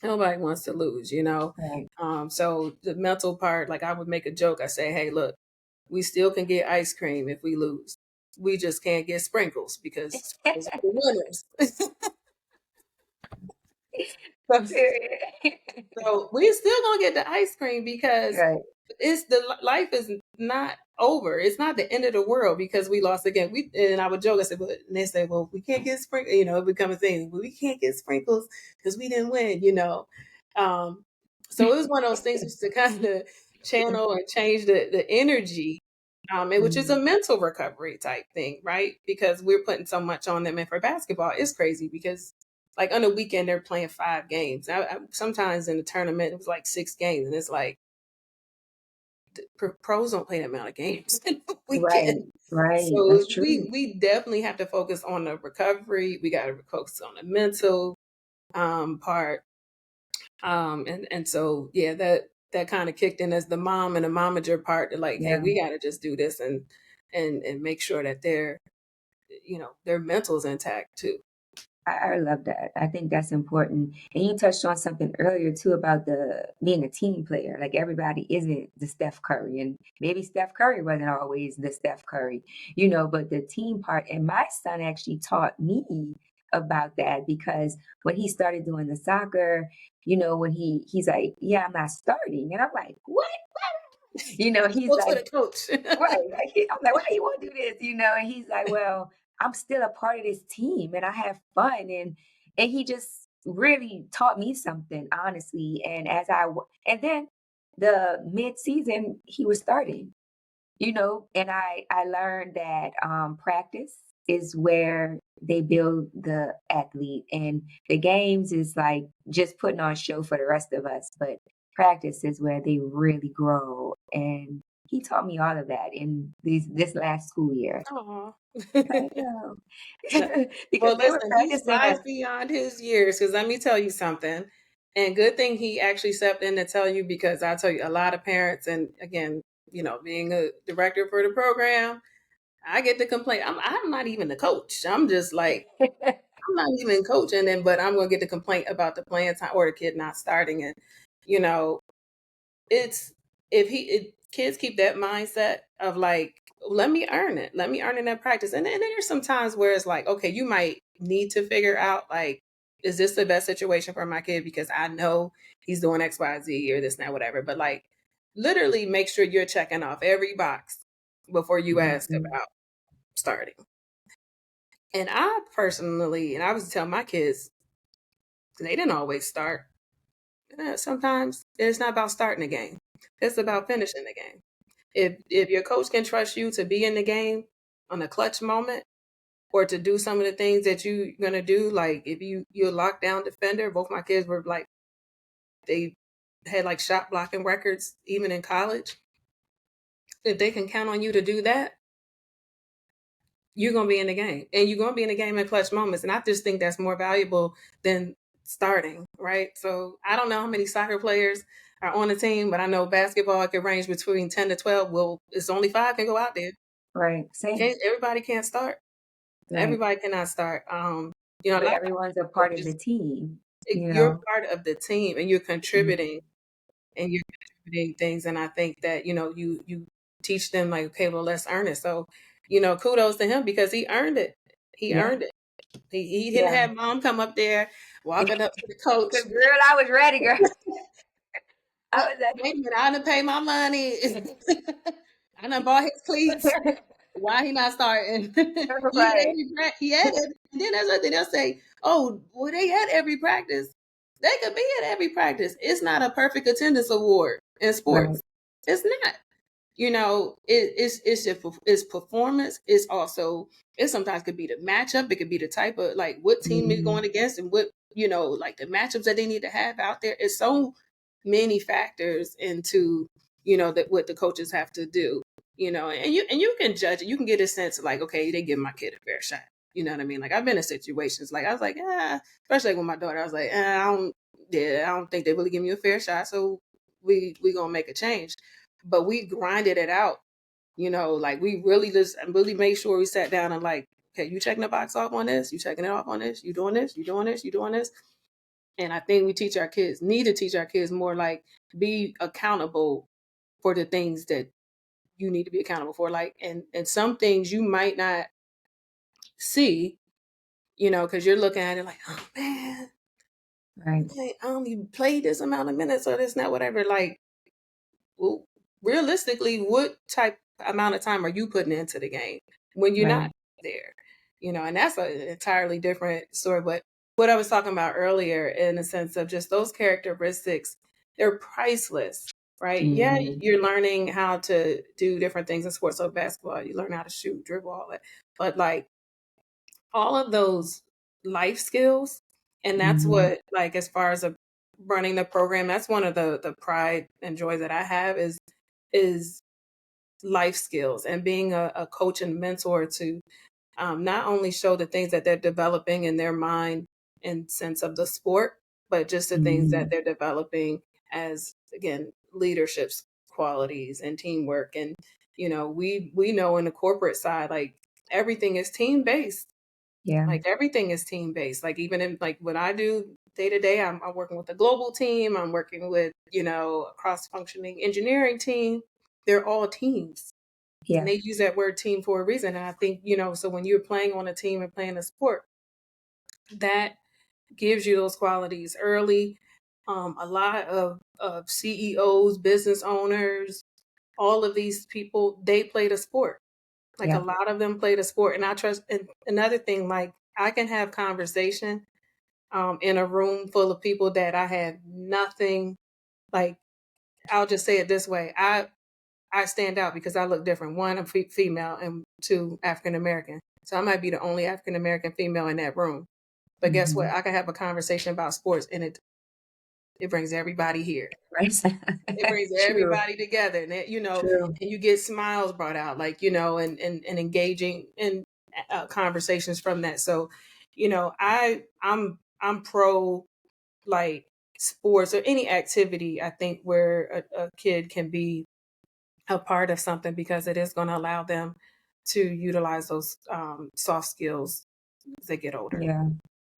nobody wants to lose. Right. So the mental part, like I would make a joke. I say, hey, look, we still can get ice cream if we lose. We just can't get sprinkles because sprinkles are the winners. so, Period. so we're still gonna get the ice cream because Right. life is not over. It's not the end of the world because we lost again. And I would joke. I said, but and they say, well, we can't get sprinkles. It become a thing. Well, we can't get sprinkles because we didn't win. Um, so it was one of those things just to kind of channel and change the energy, which is a Mhm. mental recovery type thing, right? Because we're putting so much on them. And for basketball, it's crazy because like on a weekend they're playing 5 games. Sometimes in the tournament it was like 6 games, and it's like pros don't play that amount of games in a Right. weekend. Right. So That's true. we definitely have to focus on the recovery. We got to focus on the mental part. And so yeah, that kind of kicked in as the mom and the momager part. To like, hey, Yeah. we got to just do this and make sure that their mental's intact too. I love that. I think that's important. And you touched on something earlier too about the being a team player. Like everybody isn't the Steph Curry, and maybe Steph Curry wasn't always the Steph Curry, but the team part. And my son actually taught me about that because when he started doing the soccer, when he's like, yeah, I'm not starting, and I'm like, what? He's Go to like, the coach. right. Like I'm like, why you want to do this? And he's like, well, I'm still a part of this team and I have fun. And he just really taught me something, honestly. And and then the mid season he was starting, and I learned that practice is where they build the athlete, and the games is like just putting on show for the rest of us, but practice is where they really grow. And he taught me all of that in this last school year. Aw. I know. Well, Because they were listen, he's practicing wise us. beyond his years. Because let me tell you something. And good thing he actually stepped in to tell you, because I tell you, a lot of parents, and again, being a director for the program, I get the complaint. I'm not even the coach. I'm just like, I'm not even coaching, but I'm gonna get the complaint about the playing time or the kid not starting. And you know, it's if kids keep that mindset of like, let me earn it, let me earn it in that practice. And then there's some times where it's like, okay, you might need to figure out like, is this the best situation for my kid, because I know he's doing XYZ or this and that, whatever. But like, literally make sure you're checking off every box before you ask Mhm. about starting. And I personally, and I was telling my kids, they didn't always start. Sometimes it's not about starting a game, it's about finishing the game. If your coach can trust you to be in the game on a clutch moment, or to do some of the things that you're gonna do, like if you're a lockdown defender. Both my kids were like, they had like shot blocking records even in college. If they can count on you to do that, you're gonna be in the game, and you're gonna be in the game in clutch moments. And I just think that's more valuable than starting, right? So I don't know how many soccer players are on the team, but I know basketball, it can range between 10 to 12. Well, it's only 5 can go out there. Right. Okay, Same. everybody can't start. Right. Everybody cannot start. A But lot of everyone's a part of the coaches, team, you you're know. part of the team and you're Mhm. contributing, and you're contributing things. And I think that, you teach them like, okay, well, let's earn it. So, kudos to him because he earned it. He Yeah. earned it. He didn't Yeah. have mom come up there walking up to the coach. Cause girl, I was ready, girl. I Well, was like, wait a minute, I done pay my money. I done bought his cleats. Why he not starting? He right. he had it. And then there's other thing they'll say, oh, well, they had every practice. They could be at every practice. It's not a perfect attendance award in Right. sports. It's not. It's performance. It's also, it sometimes could be the matchup. It could be the type of, like, what team is Hmm. going against, and what, like the matchups that they need to have out there. It's so many factors into, that what the coaches have to do. And you can judge it. You can get a sense of, like, okay, they give my kid a fair shot. You know what I mean? Like, I've been in situations, like, I was like, especially like with my daughter, I was like, I don't think they really give me a fair shot. So we gonna make a change. But we grinded it out, like, we really made sure we sat down and, like, okay, you checking the box off on this, you checking it off on this, you doing this, you doing this, you doing this. And I think we need to teach our kids more, like, be accountable for the things that you need to be accountable for. Like, and some things you might not see, because you're looking at it like, oh man, Right. I only played this amount of minutes or this, not whatever. Like, well, realistically, what type amount of time are you putting into the game when you're not Right. there? And that's an entirely different story. But what I was talking about earlier, in the sense of just those characteristics, they're priceless, right? Yeah, Hmm. you're learning how to do different things in sports. So basketball, you learn how to shoot, dribble, all that. But, like, all of those life skills, and that's Hmm. what, like, as far as running the program, that's one of the pride and joy that I have, is life skills, and being a coach and mentor to, not only show the things that they're developing in their mind and sense of the sport, but just the things that Hmm. they're developing as, again, leadership qualities and teamwork. And we know in the corporate side, like, everything is team based. Yeah. Like, everything is team based. Like, even in, like, what I do day to day, I'm working with a global team. I'm working with, a cross functioning engineering team. They're all teams. And Yeah. they use that word team for a reason. And I think, so when you're playing on a team and playing a sport, that gives you those qualities early. A lot of CEOs, business owners, all of these people, they played a sport. Like, a Yeah. lot of them played a sport. And I trust, and another thing, like, I can have conversation in a room full of people that I have nothing, like, I'll just say it this way. I stand out because I look different. One, I'm female, and two, African American. So I might be the only African American female in that room. But guess what? Hmm. I can have a conversation about sports, and it brings everybody here. Right. It brings True. everybody together, and True. and you get smiles brought out, like, and engaging in conversations from that. So, I'm pro, like, sports or any activity. I think where a kid can be a part of something, because it is going to allow them to utilize those soft skills as they get older. Yeah.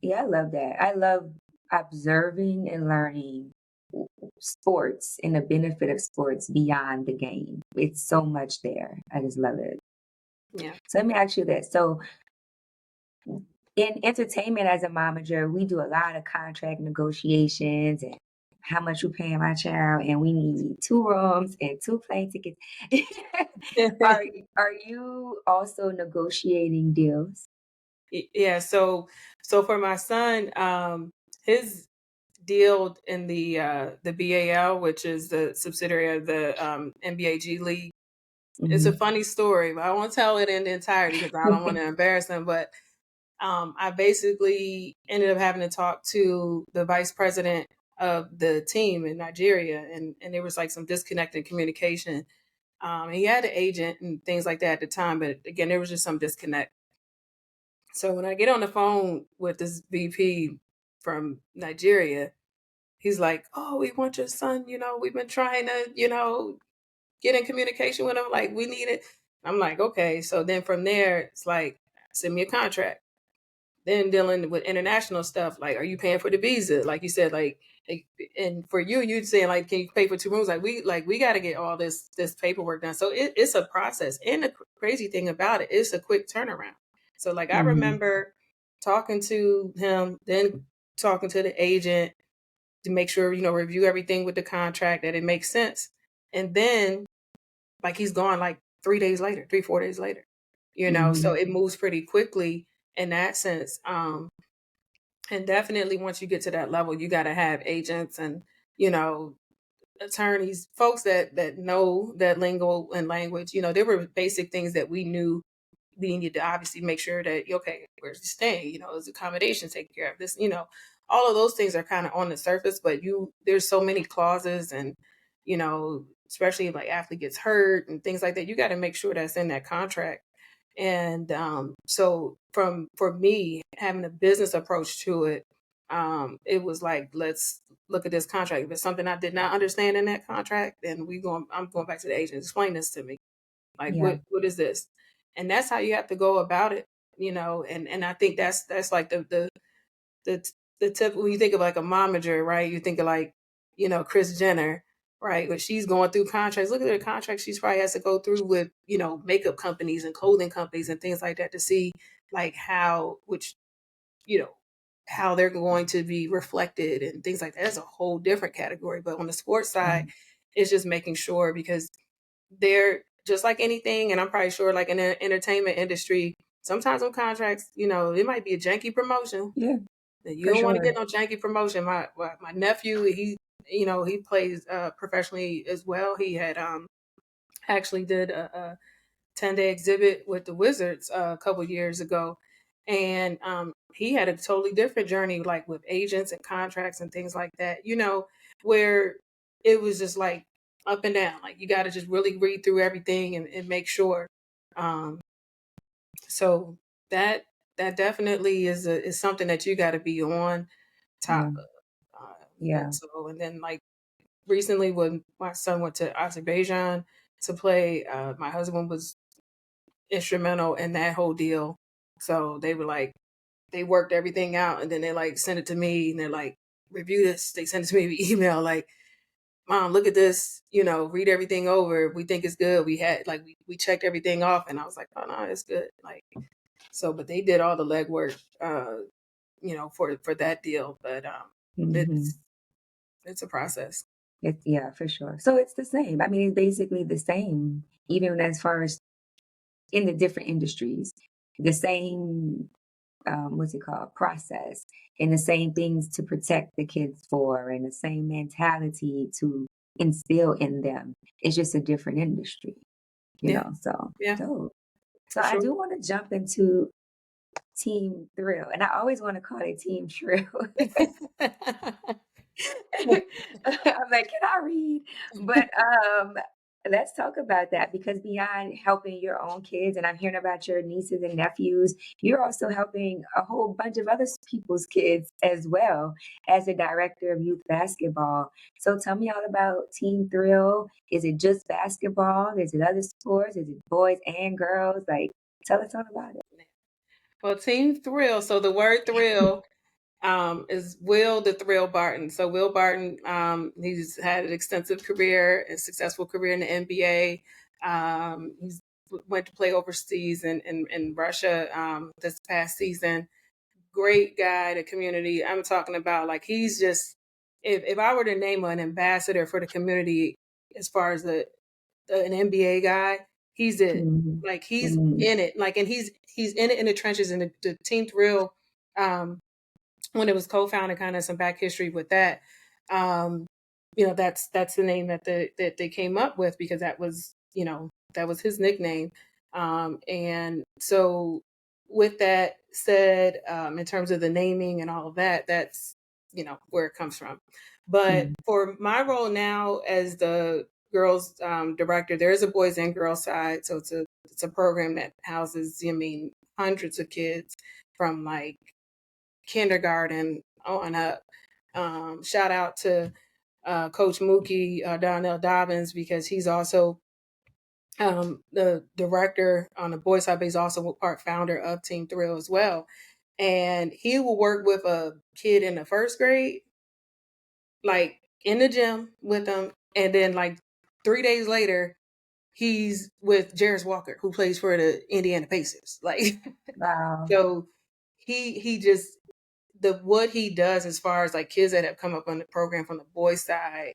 Yeah, I love that. I love observing and learning sports and the benefit of sports beyond the game. It's so much there. I just love it. Yeah. So let me ask you this. So in entertainment as a momager, we do a lot of contract negotiations and how much we paying my child, and we need two rooms and two plane tickets. are are you also negotiating deals? Yeah. So for my son, his deal in the BAL, which is the subsidiary of the NBA G League. It's a Hmm. funny story, but I won't tell it in the entirety because I don't want to embarrass him. But I basically ended up having to talk to the vice president of the team in Nigeria, and there was, like, some disconnected communication. He had an agent and things like that at the time, but again, there was just some disconnect. So when I get on the phone with this VP from Nigeria, he's like, "Oh, we want your son. We've been trying to, get in communication with him. Like, we need it." I'm like, "Okay." So then from there, it's like, send me a contract. Then dealing with international stuff, like, are you paying for the visa? Like you said, like, and for you'd saying, like, can you pay for two rooms? Like we got to get all this paperwork done. So it's a process. And the crazy thing about it, it's a quick turnaround. So, like, I Hmm. remember talking to him, then talking to the agent to make sure, review everything with the contract, that it makes sense. And then, like, he's gone like 3 days later, 3, 4 days later, so Hmm. it moves pretty quickly in that sense. And definitely once you get to that level, you got to have agents and, you know, attorneys, folks that know that lingo and language. You know, there were basic things that we knew we needed to obviously make sure that, okay, where's the staying? You know, is accommodation taken care of? This, you know, all of those things are kind of on the surface, but there's so many clauses and, you know, especially if like athlete gets hurt and things like that, you got to make sure that's in that contract. And so for me, having a business approach to it, it was like, let's look at this contract. If it's something I did not understand in that contract, then I'm going back to the agent, explain this to me. Like, Yeah. what is this? And that's how you have to go about it, you know. And I think that's like the the tip when you think of like a momager, right? You think of like, you know, Chris Jenner, right? When she's going through contracts, look at the contracts she's probably has to go through with, you know, makeup companies and clothing companies and things like that to see like you know, how they're going to be reflected and things like that. That's a whole different category. But on the sports side, Right. it's just making sure because they're just like anything, and I'm probably sure like in the entertainment industry, sometimes on contracts, you know, it might be a janky promotion. Yeah, And you for don't want to sure. get no janky promotion. My nephew, he you know, he plays professionally as well. He had actually did a 10-day exhibit with the Wizards a couple years ago. And he had a totally different journey, like with agents and contracts and things like that, you know, where it was just like up and down. Like you got to just really read through everything and make sure. Um, so that that definitely is something that you got to be on Yeah. top of. And Yeah. so, and then like recently when my son went to Azerbaijan to play, my husband was instrumental in that whole deal. So they were like, they worked everything out and then they like sent it to me and they're like, review this. They sent it to me via email, like, Mom, look at this, you know, read everything over. We think it's good. We had like we checked everything off and I was like, oh no, it's good. Like so, but they did all the legwork you know, for that deal. But Hmm. it's a process. Yeah, for sure. So it's the same. I mean, it's basically the same, even as far as in the different industries, the same, what's it called, process, and the same things to protect the kids for, and the same mentality to instill in them. It's just a different industry, you Yeah, know. So, yeah, so, so for I sure. do want to jump into Team Thrill, and I always want to call it Team Trill. I'm like, "Can I read?" But, let's talk about that because beyond helping your own kids, and I'm hearing about your nieces and nephews, you're also helping a whole bunch of other people's kids as well as a director of youth basketball. So tell me all about Team Thrill. Is it just basketball? Is it other sports? Is it boys and girls? Like, tell us all about it. Well, Team Thrill. So the word thrill is Will the Thrill Barton. So Will Barton, he's had an extensive career, a successful career in the NBA. He's went to play overseas in Russia this past season. Great guy, the community. I'm talking about like he's just if I were to name an ambassador for the community as far as an NBA guy, he's it. Mhm. Like he's Mhm. in it. Like and he's in it in the trenches and the Team Thrill um when it was co-founded, kind of some back history with that. Um, you know, that's the name that they came up with because that was, you know, that was his nickname. And so with that said, in terms of the naming and all of that, that's, you know, where it comes from. But Mhm. for my role now as the girls director, there is a boys and girls side. So it's a program that houses, I mean, hundreds of kids from like kindergarten on up. Shout out to Coach Mookie Donnell Dobbins because he's also the director on the boys side, but he's also part founder of Team Thrill as well. And he will work with a kid in the first grade, like in the gym with them, and then like 3 days later, he's with Jarris Walker, who plays for the Indiana Pacers. Like, Wow. so he just what he does as far as like kids that have come up on the program from the boys side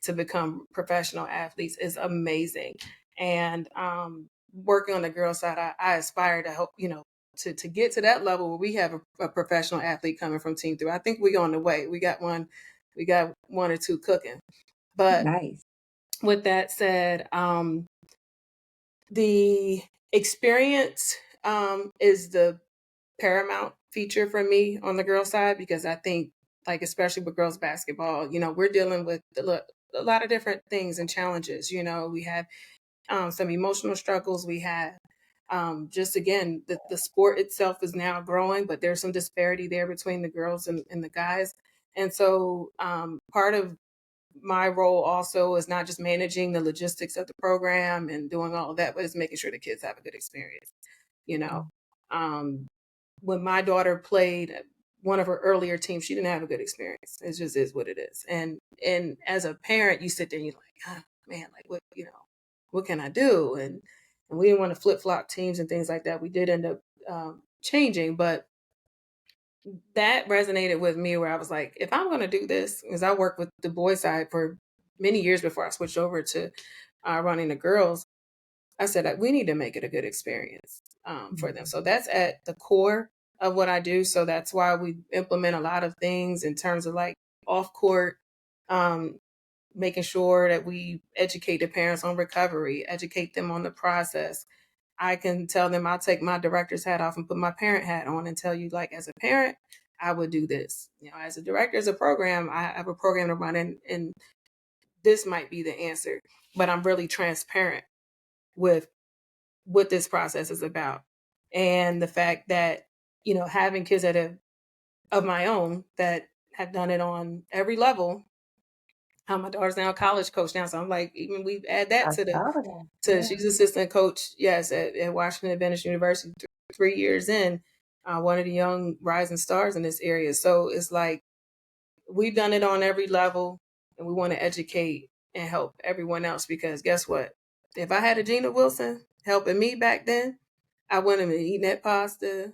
to become professional athletes is amazing. And working on the girls side, I aspire to help, you know, to get to that level where we have a professional athlete coming from Team 3. I think we're on the way. We got one or two cooking. But Nice. with that said, the experience is the paramount feature for me on the girls' side, because I think, like, especially with girls basketball, we're dealing with a lot of different things and challenges. We have some emotional struggles. We have just, again, the sport itself is now growing, but there's some disparity there between the girls and the guys. And so part of my role also is not just managing the logistics of the program and doing all of that, but it's making sure the kids have a good experience. You know, um, when my daughter played one of her earlier teams, she didn't have a good experience. It just is what it is. And as a parent, you sit there and you're like, man, like, what can I do? And we didn't want to flip flop teams and things like that. We did end up changing, but that resonated with me, where I was like, if I'm going to do this, because I worked with the boys side for many years before I switched over to running the girls, I said, we need to make it a good experience for them. So that's at the core of what I do. So that's why we implement a lot of things in terms of, like, off court, um, making sure that we educate the parents on recovery, educate them on the process. I can tell them, I'll take my director's hat off and put my parent hat on and tell you, like, as a parent, I would do this. As a director, as a program, I have a program to run, and this might be the answer. But I'm really transparent with what this process is about. And the fact that, having kids of my own that have done it on every level. My daughter's now a college coach now, so I'm like, even we add that I to saw that. she's Yeah. assistant coach, yes, at Washington Adventist University, 3 years in, one of the young rising stars in this area. So it's like, we've done it on every level, and we want to educate and help everyone else, because guess what? If I had a Gina Wilson helping me back then, I wouldn't have been eating that pasta.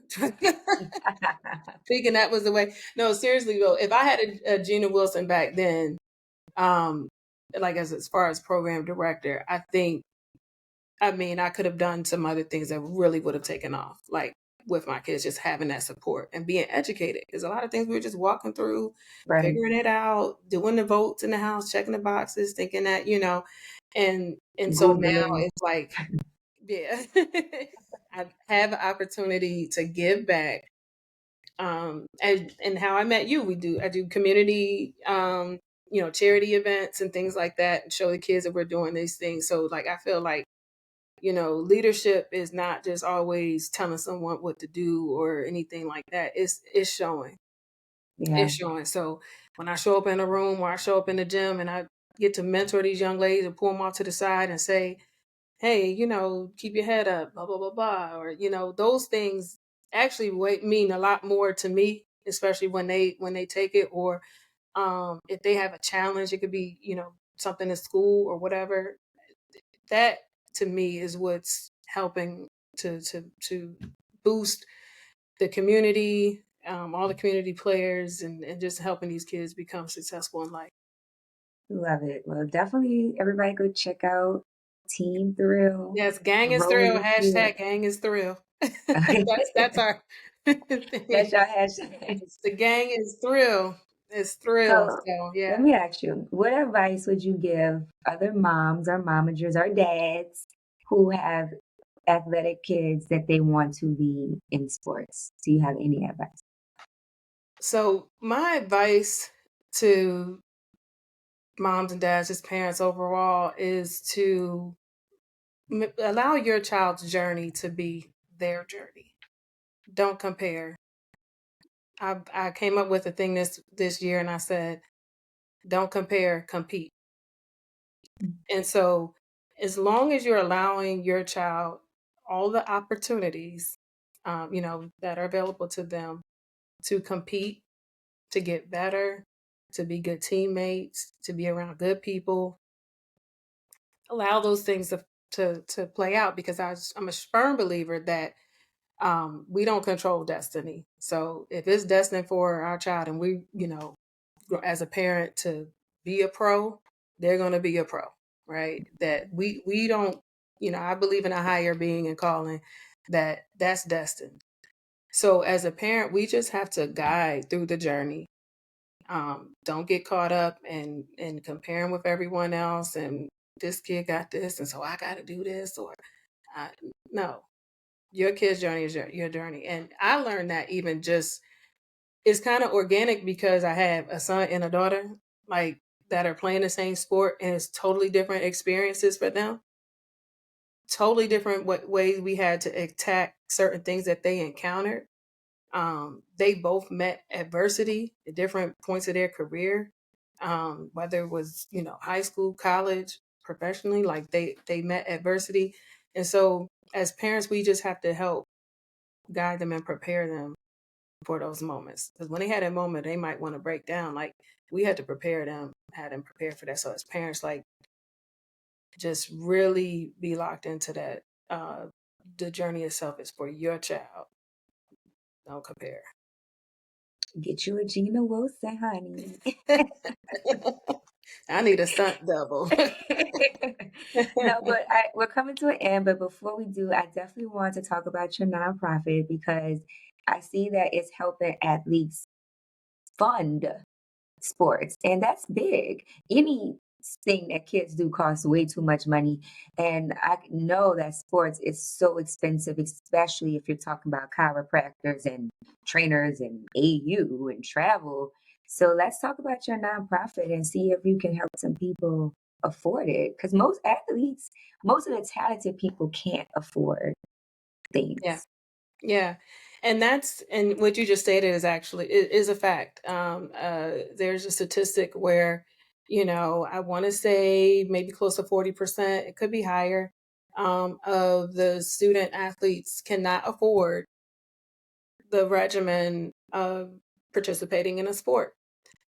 Thinking that was the way. No, seriously though, if I had a Gina Wilson back then, um, like, as far as program director, I could have done some other things that really would have taken off, like with my kids, just having that support and being educated. Because a lot of things we were just walking through, Right. figuring it out, doing the votes in the house, checking the boxes, thinking that, and so now Googling. it's like, yeah, I have an opportunity to give back. And how I met you, I do community, charity events and things like that, and show the kids that we're doing these things. So, like, I feel like, leadership is not just always telling someone what to do or anything like that. It's showing. Yeah. It's showing. So when I show up in a room or I show up in the gym and I get to mentor these young ladies and pull them off to the side and say, hey, keep your head up, blah, blah, blah, blah. Or, those things actually mean a lot more to me, especially when they take it, or if they have a challenge. It could be, something in school or whatever. That, to me, is what's helping to boost the community, all the community players, and just helping these kids become successful in life. Love it. Well, definitely everybody go check out Team Thrill, Yes, gang is thrill. Rolling Field. Hashtag gang is thrill. Okay. That's our That's thing. your hashtag. Yes, the gang is thrill. It's thrill. So So let yeah. me ask you, what advice would you give other moms or momagers or dads who have athletic kids that they want to be in sports? Do you have any advice? So my advice to moms and dads, just parents overall, is to allow your child's journey to be their journey. Don't compare. I came up with a thing this year, and I said, don't compare, compete. And so, as long as you're allowing your child all the opportunities, that are available to them to compete, to get better, to be good teammates, to be around good people, allow those things to play out, because I'm a firm believer that we don't control destiny. So if it's destined for our child, and we, as a parent, to be a pro, they're going to be a pro, right? That we don't, I believe in a higher being and calling, that's destined. So as a parent, we just have to guide through the journey. Don't get caught up in comparing with everyone else and this kid got this and so I got to do this or I, no, your kid's journey is your journey. And I learned that even just it's kind of organic because I have a son and a daughter like that are playing the same sport and it's totally different experiences for them. Totally different what ways we had to attack certain things that they encountered. They both met adversity at different points of their career, whether it was high school, college, professionally. Like they met adversity, and so as parents, we just have to help guide them and prepare them for those moments. Because when they had a moment, they might want to break down. Like we had to prepare them, had them prepared for that. So as parents, like just really be locked into that. The journey itself is for your child. Don't compare. Get you a Gina Wilson, honey. I need a stunt double. No, but we're coming to an end. But before we do, I definitely want to talk about your nonprofit because I see that it's helping athletes fund sports, and that's big. Anything that kids do costs way too much money, and I know that sports is so expensive, especially if you're talking about chiropractors and trainers and AU and travel. So let's talk about your nonprofit and see if you can help some people afford it. Because most athletes, most of the talented people can't afford Yeah. things. Yeah. And what you just stated is actually is a fact. There's a statistic where, I want to say maybe close to 40%, it could be higher, of the student athletes cannot afford the regimen of participating in a sport.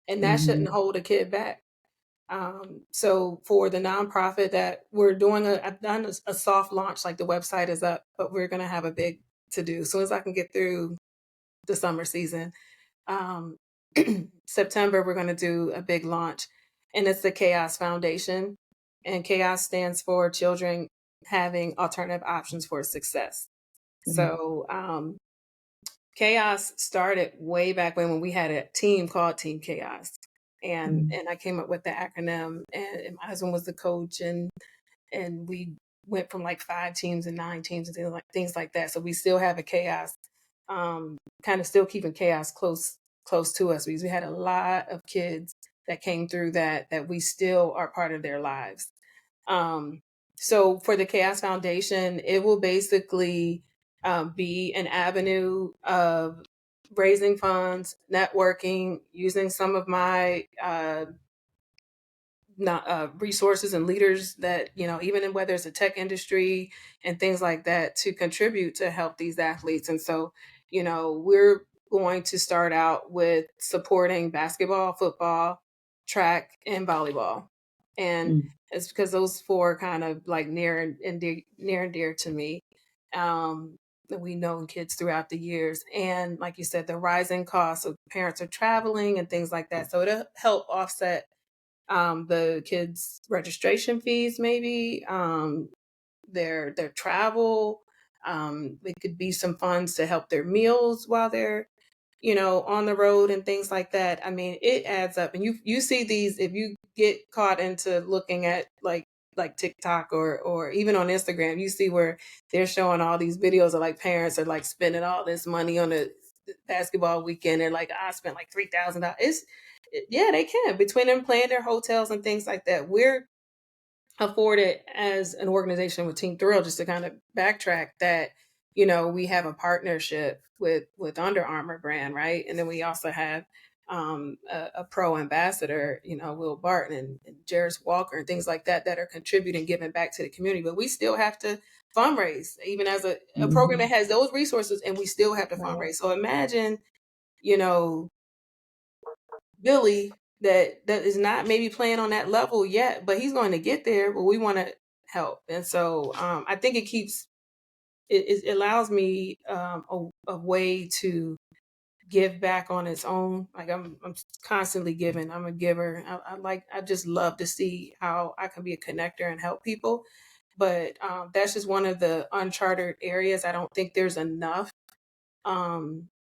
And that shouldn't Hmm. hold a kid back. So for the nonprofit that we're doing, I've done a soft launch, like the website is up, but we're going to have a big to do as soon as I can get through the summer season. Um, September, we're going to do a big launch, and it's the Chaos Foundation. And Chaos stands for Children Having Alternative Options for Success. So Chaos started way back when we had a team called Team Chaos. And I came up with the acronym, and my husband was the coach, and we went from like 5 teams and 9 teams and things like that. So we still have a chaos, kind of still keeping chaos close to us because we had a lot of kids that came through that we still are part of their lives. Um, so for the Chaos Foundation, it will basically be an avenue of raising funds, networking, using some of my not resources and leaders that even in whether it's a tech industry and things like that to contribute to help these athletes. And so we're going to start out with supporting basketball, football, track, and volleyball. And Hmm. it's because those four kind of like near and dear to me. That we know kids throughout the years, and like you said, the rising costs of parents are traveling and things like that, so it'll help offset the kids' registration fees, maybe their travel. It could be some funds to help their meals while they're on the road and things like that. I mean, it adds up, and you see these if you get caught into looking at like TikTok or even on Instagram, you see where they're showing all these videos of like parents are like spending all this money on a basketball weekend. They're like, I spent like $3,000. Yeah, they can between them playing their hotels and things like that. We're afforded as an organization with Team Thrill, just to kind of backtrack that, we have a partnership with Under Armour brand, right? And then we also have a pro ambassador, Will Barton and Jairus Walker and things like that are contributing, giving back to the community. But we still have to fundraise, even as a program that Hmm. has those resources, and we still have to Right. fundraise. So imagine, you know, Billy that is not maybe playing on that level yet, but he's going to get there. But we want to help, and so I think it allows me a way to give back on its own. Like I'm constantly giving. I'm a giver. I just love to see how I can be a connector and help people. But that's just one of the uncharted areas. I don't think there's enough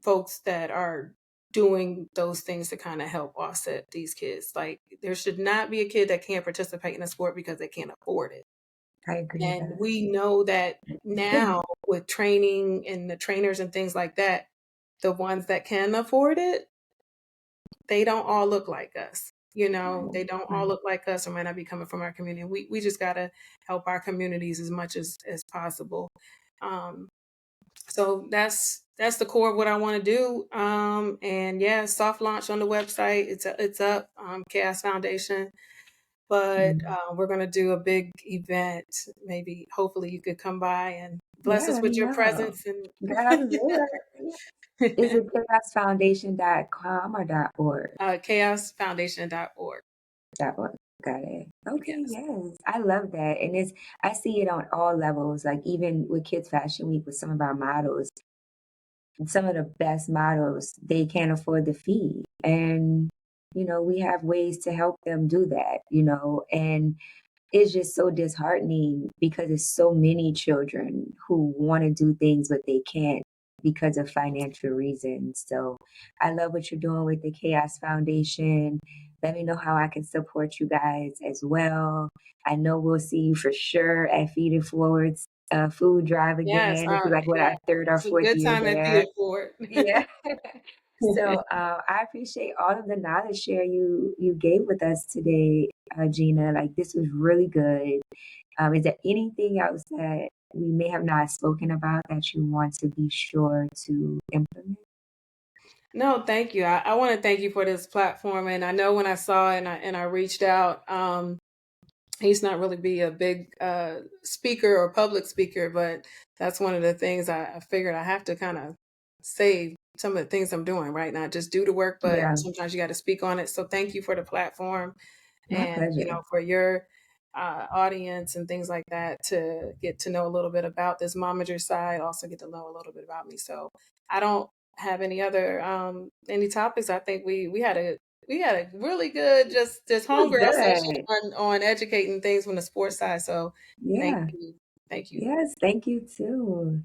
folks that are doing those things to kind of help offset these kids. Like there should not be a kid that can't participate in a sport because they can't afford it. I agree with And that. we know that now with training and the trainers and things like that, the ones that can afford it, they don't all look like us. You know, Right, they don't all right. look like us or might not be coming from our community. We just gotta help our communities as much as possible. Um, so that's the core of what I want to do. And yeah, soft launch on the website. It's up. Chaos Foundation. But Mm. we're gonna do a big event. Maybe, hopefully, you could come by and bless Yeah, us let me with your know. presence and Girl, I'm there. Is it chaosfoundation.com or .org? chaosfoundation.org. .org. Got it. Okay, Yes. yes. I love that. And I see it on all levels, like even with Kids Fashion Week with some of our models, some of the best models, they can't afford the fee. And, we have ways to help them do that, and it's just so disheartening because there's so many children who want to do things but they can't because of financial reasons. So I love what you're doing with the Chaos Foundation. Let me know how I can support you guys as well. I know we'll see you for sure at Feed It Forward's food drive Yes. again. This is like what Yeah. our third or It's a fourth good year time at there. Theater Fort. Yeah. So I appreciate all of the knowledge share you gave with us today, Gina. Like this was really good. Is there anything else that we may have not spoken about that you want to be sure to implement? No, thank you. I want to thank you for this platform. And I know when I saw it and I reached out, he's not really be a big speaker or public speaker, but that's one of the things I figured I have to kind of say some of the things I'm doing, right? Not just do the work, but Yeah, sometimes you got to speak on it. So thank you for the platform my and, pleasure. for your audience and things like that to get to know a little bit about this momager side, also get to know a little bit about me. So I don't have any other any topics. I think we had a really good just It was homegirl session good. on educating things from the sports side. So thank Yeah. you. Thank you. Yes. Thank you too.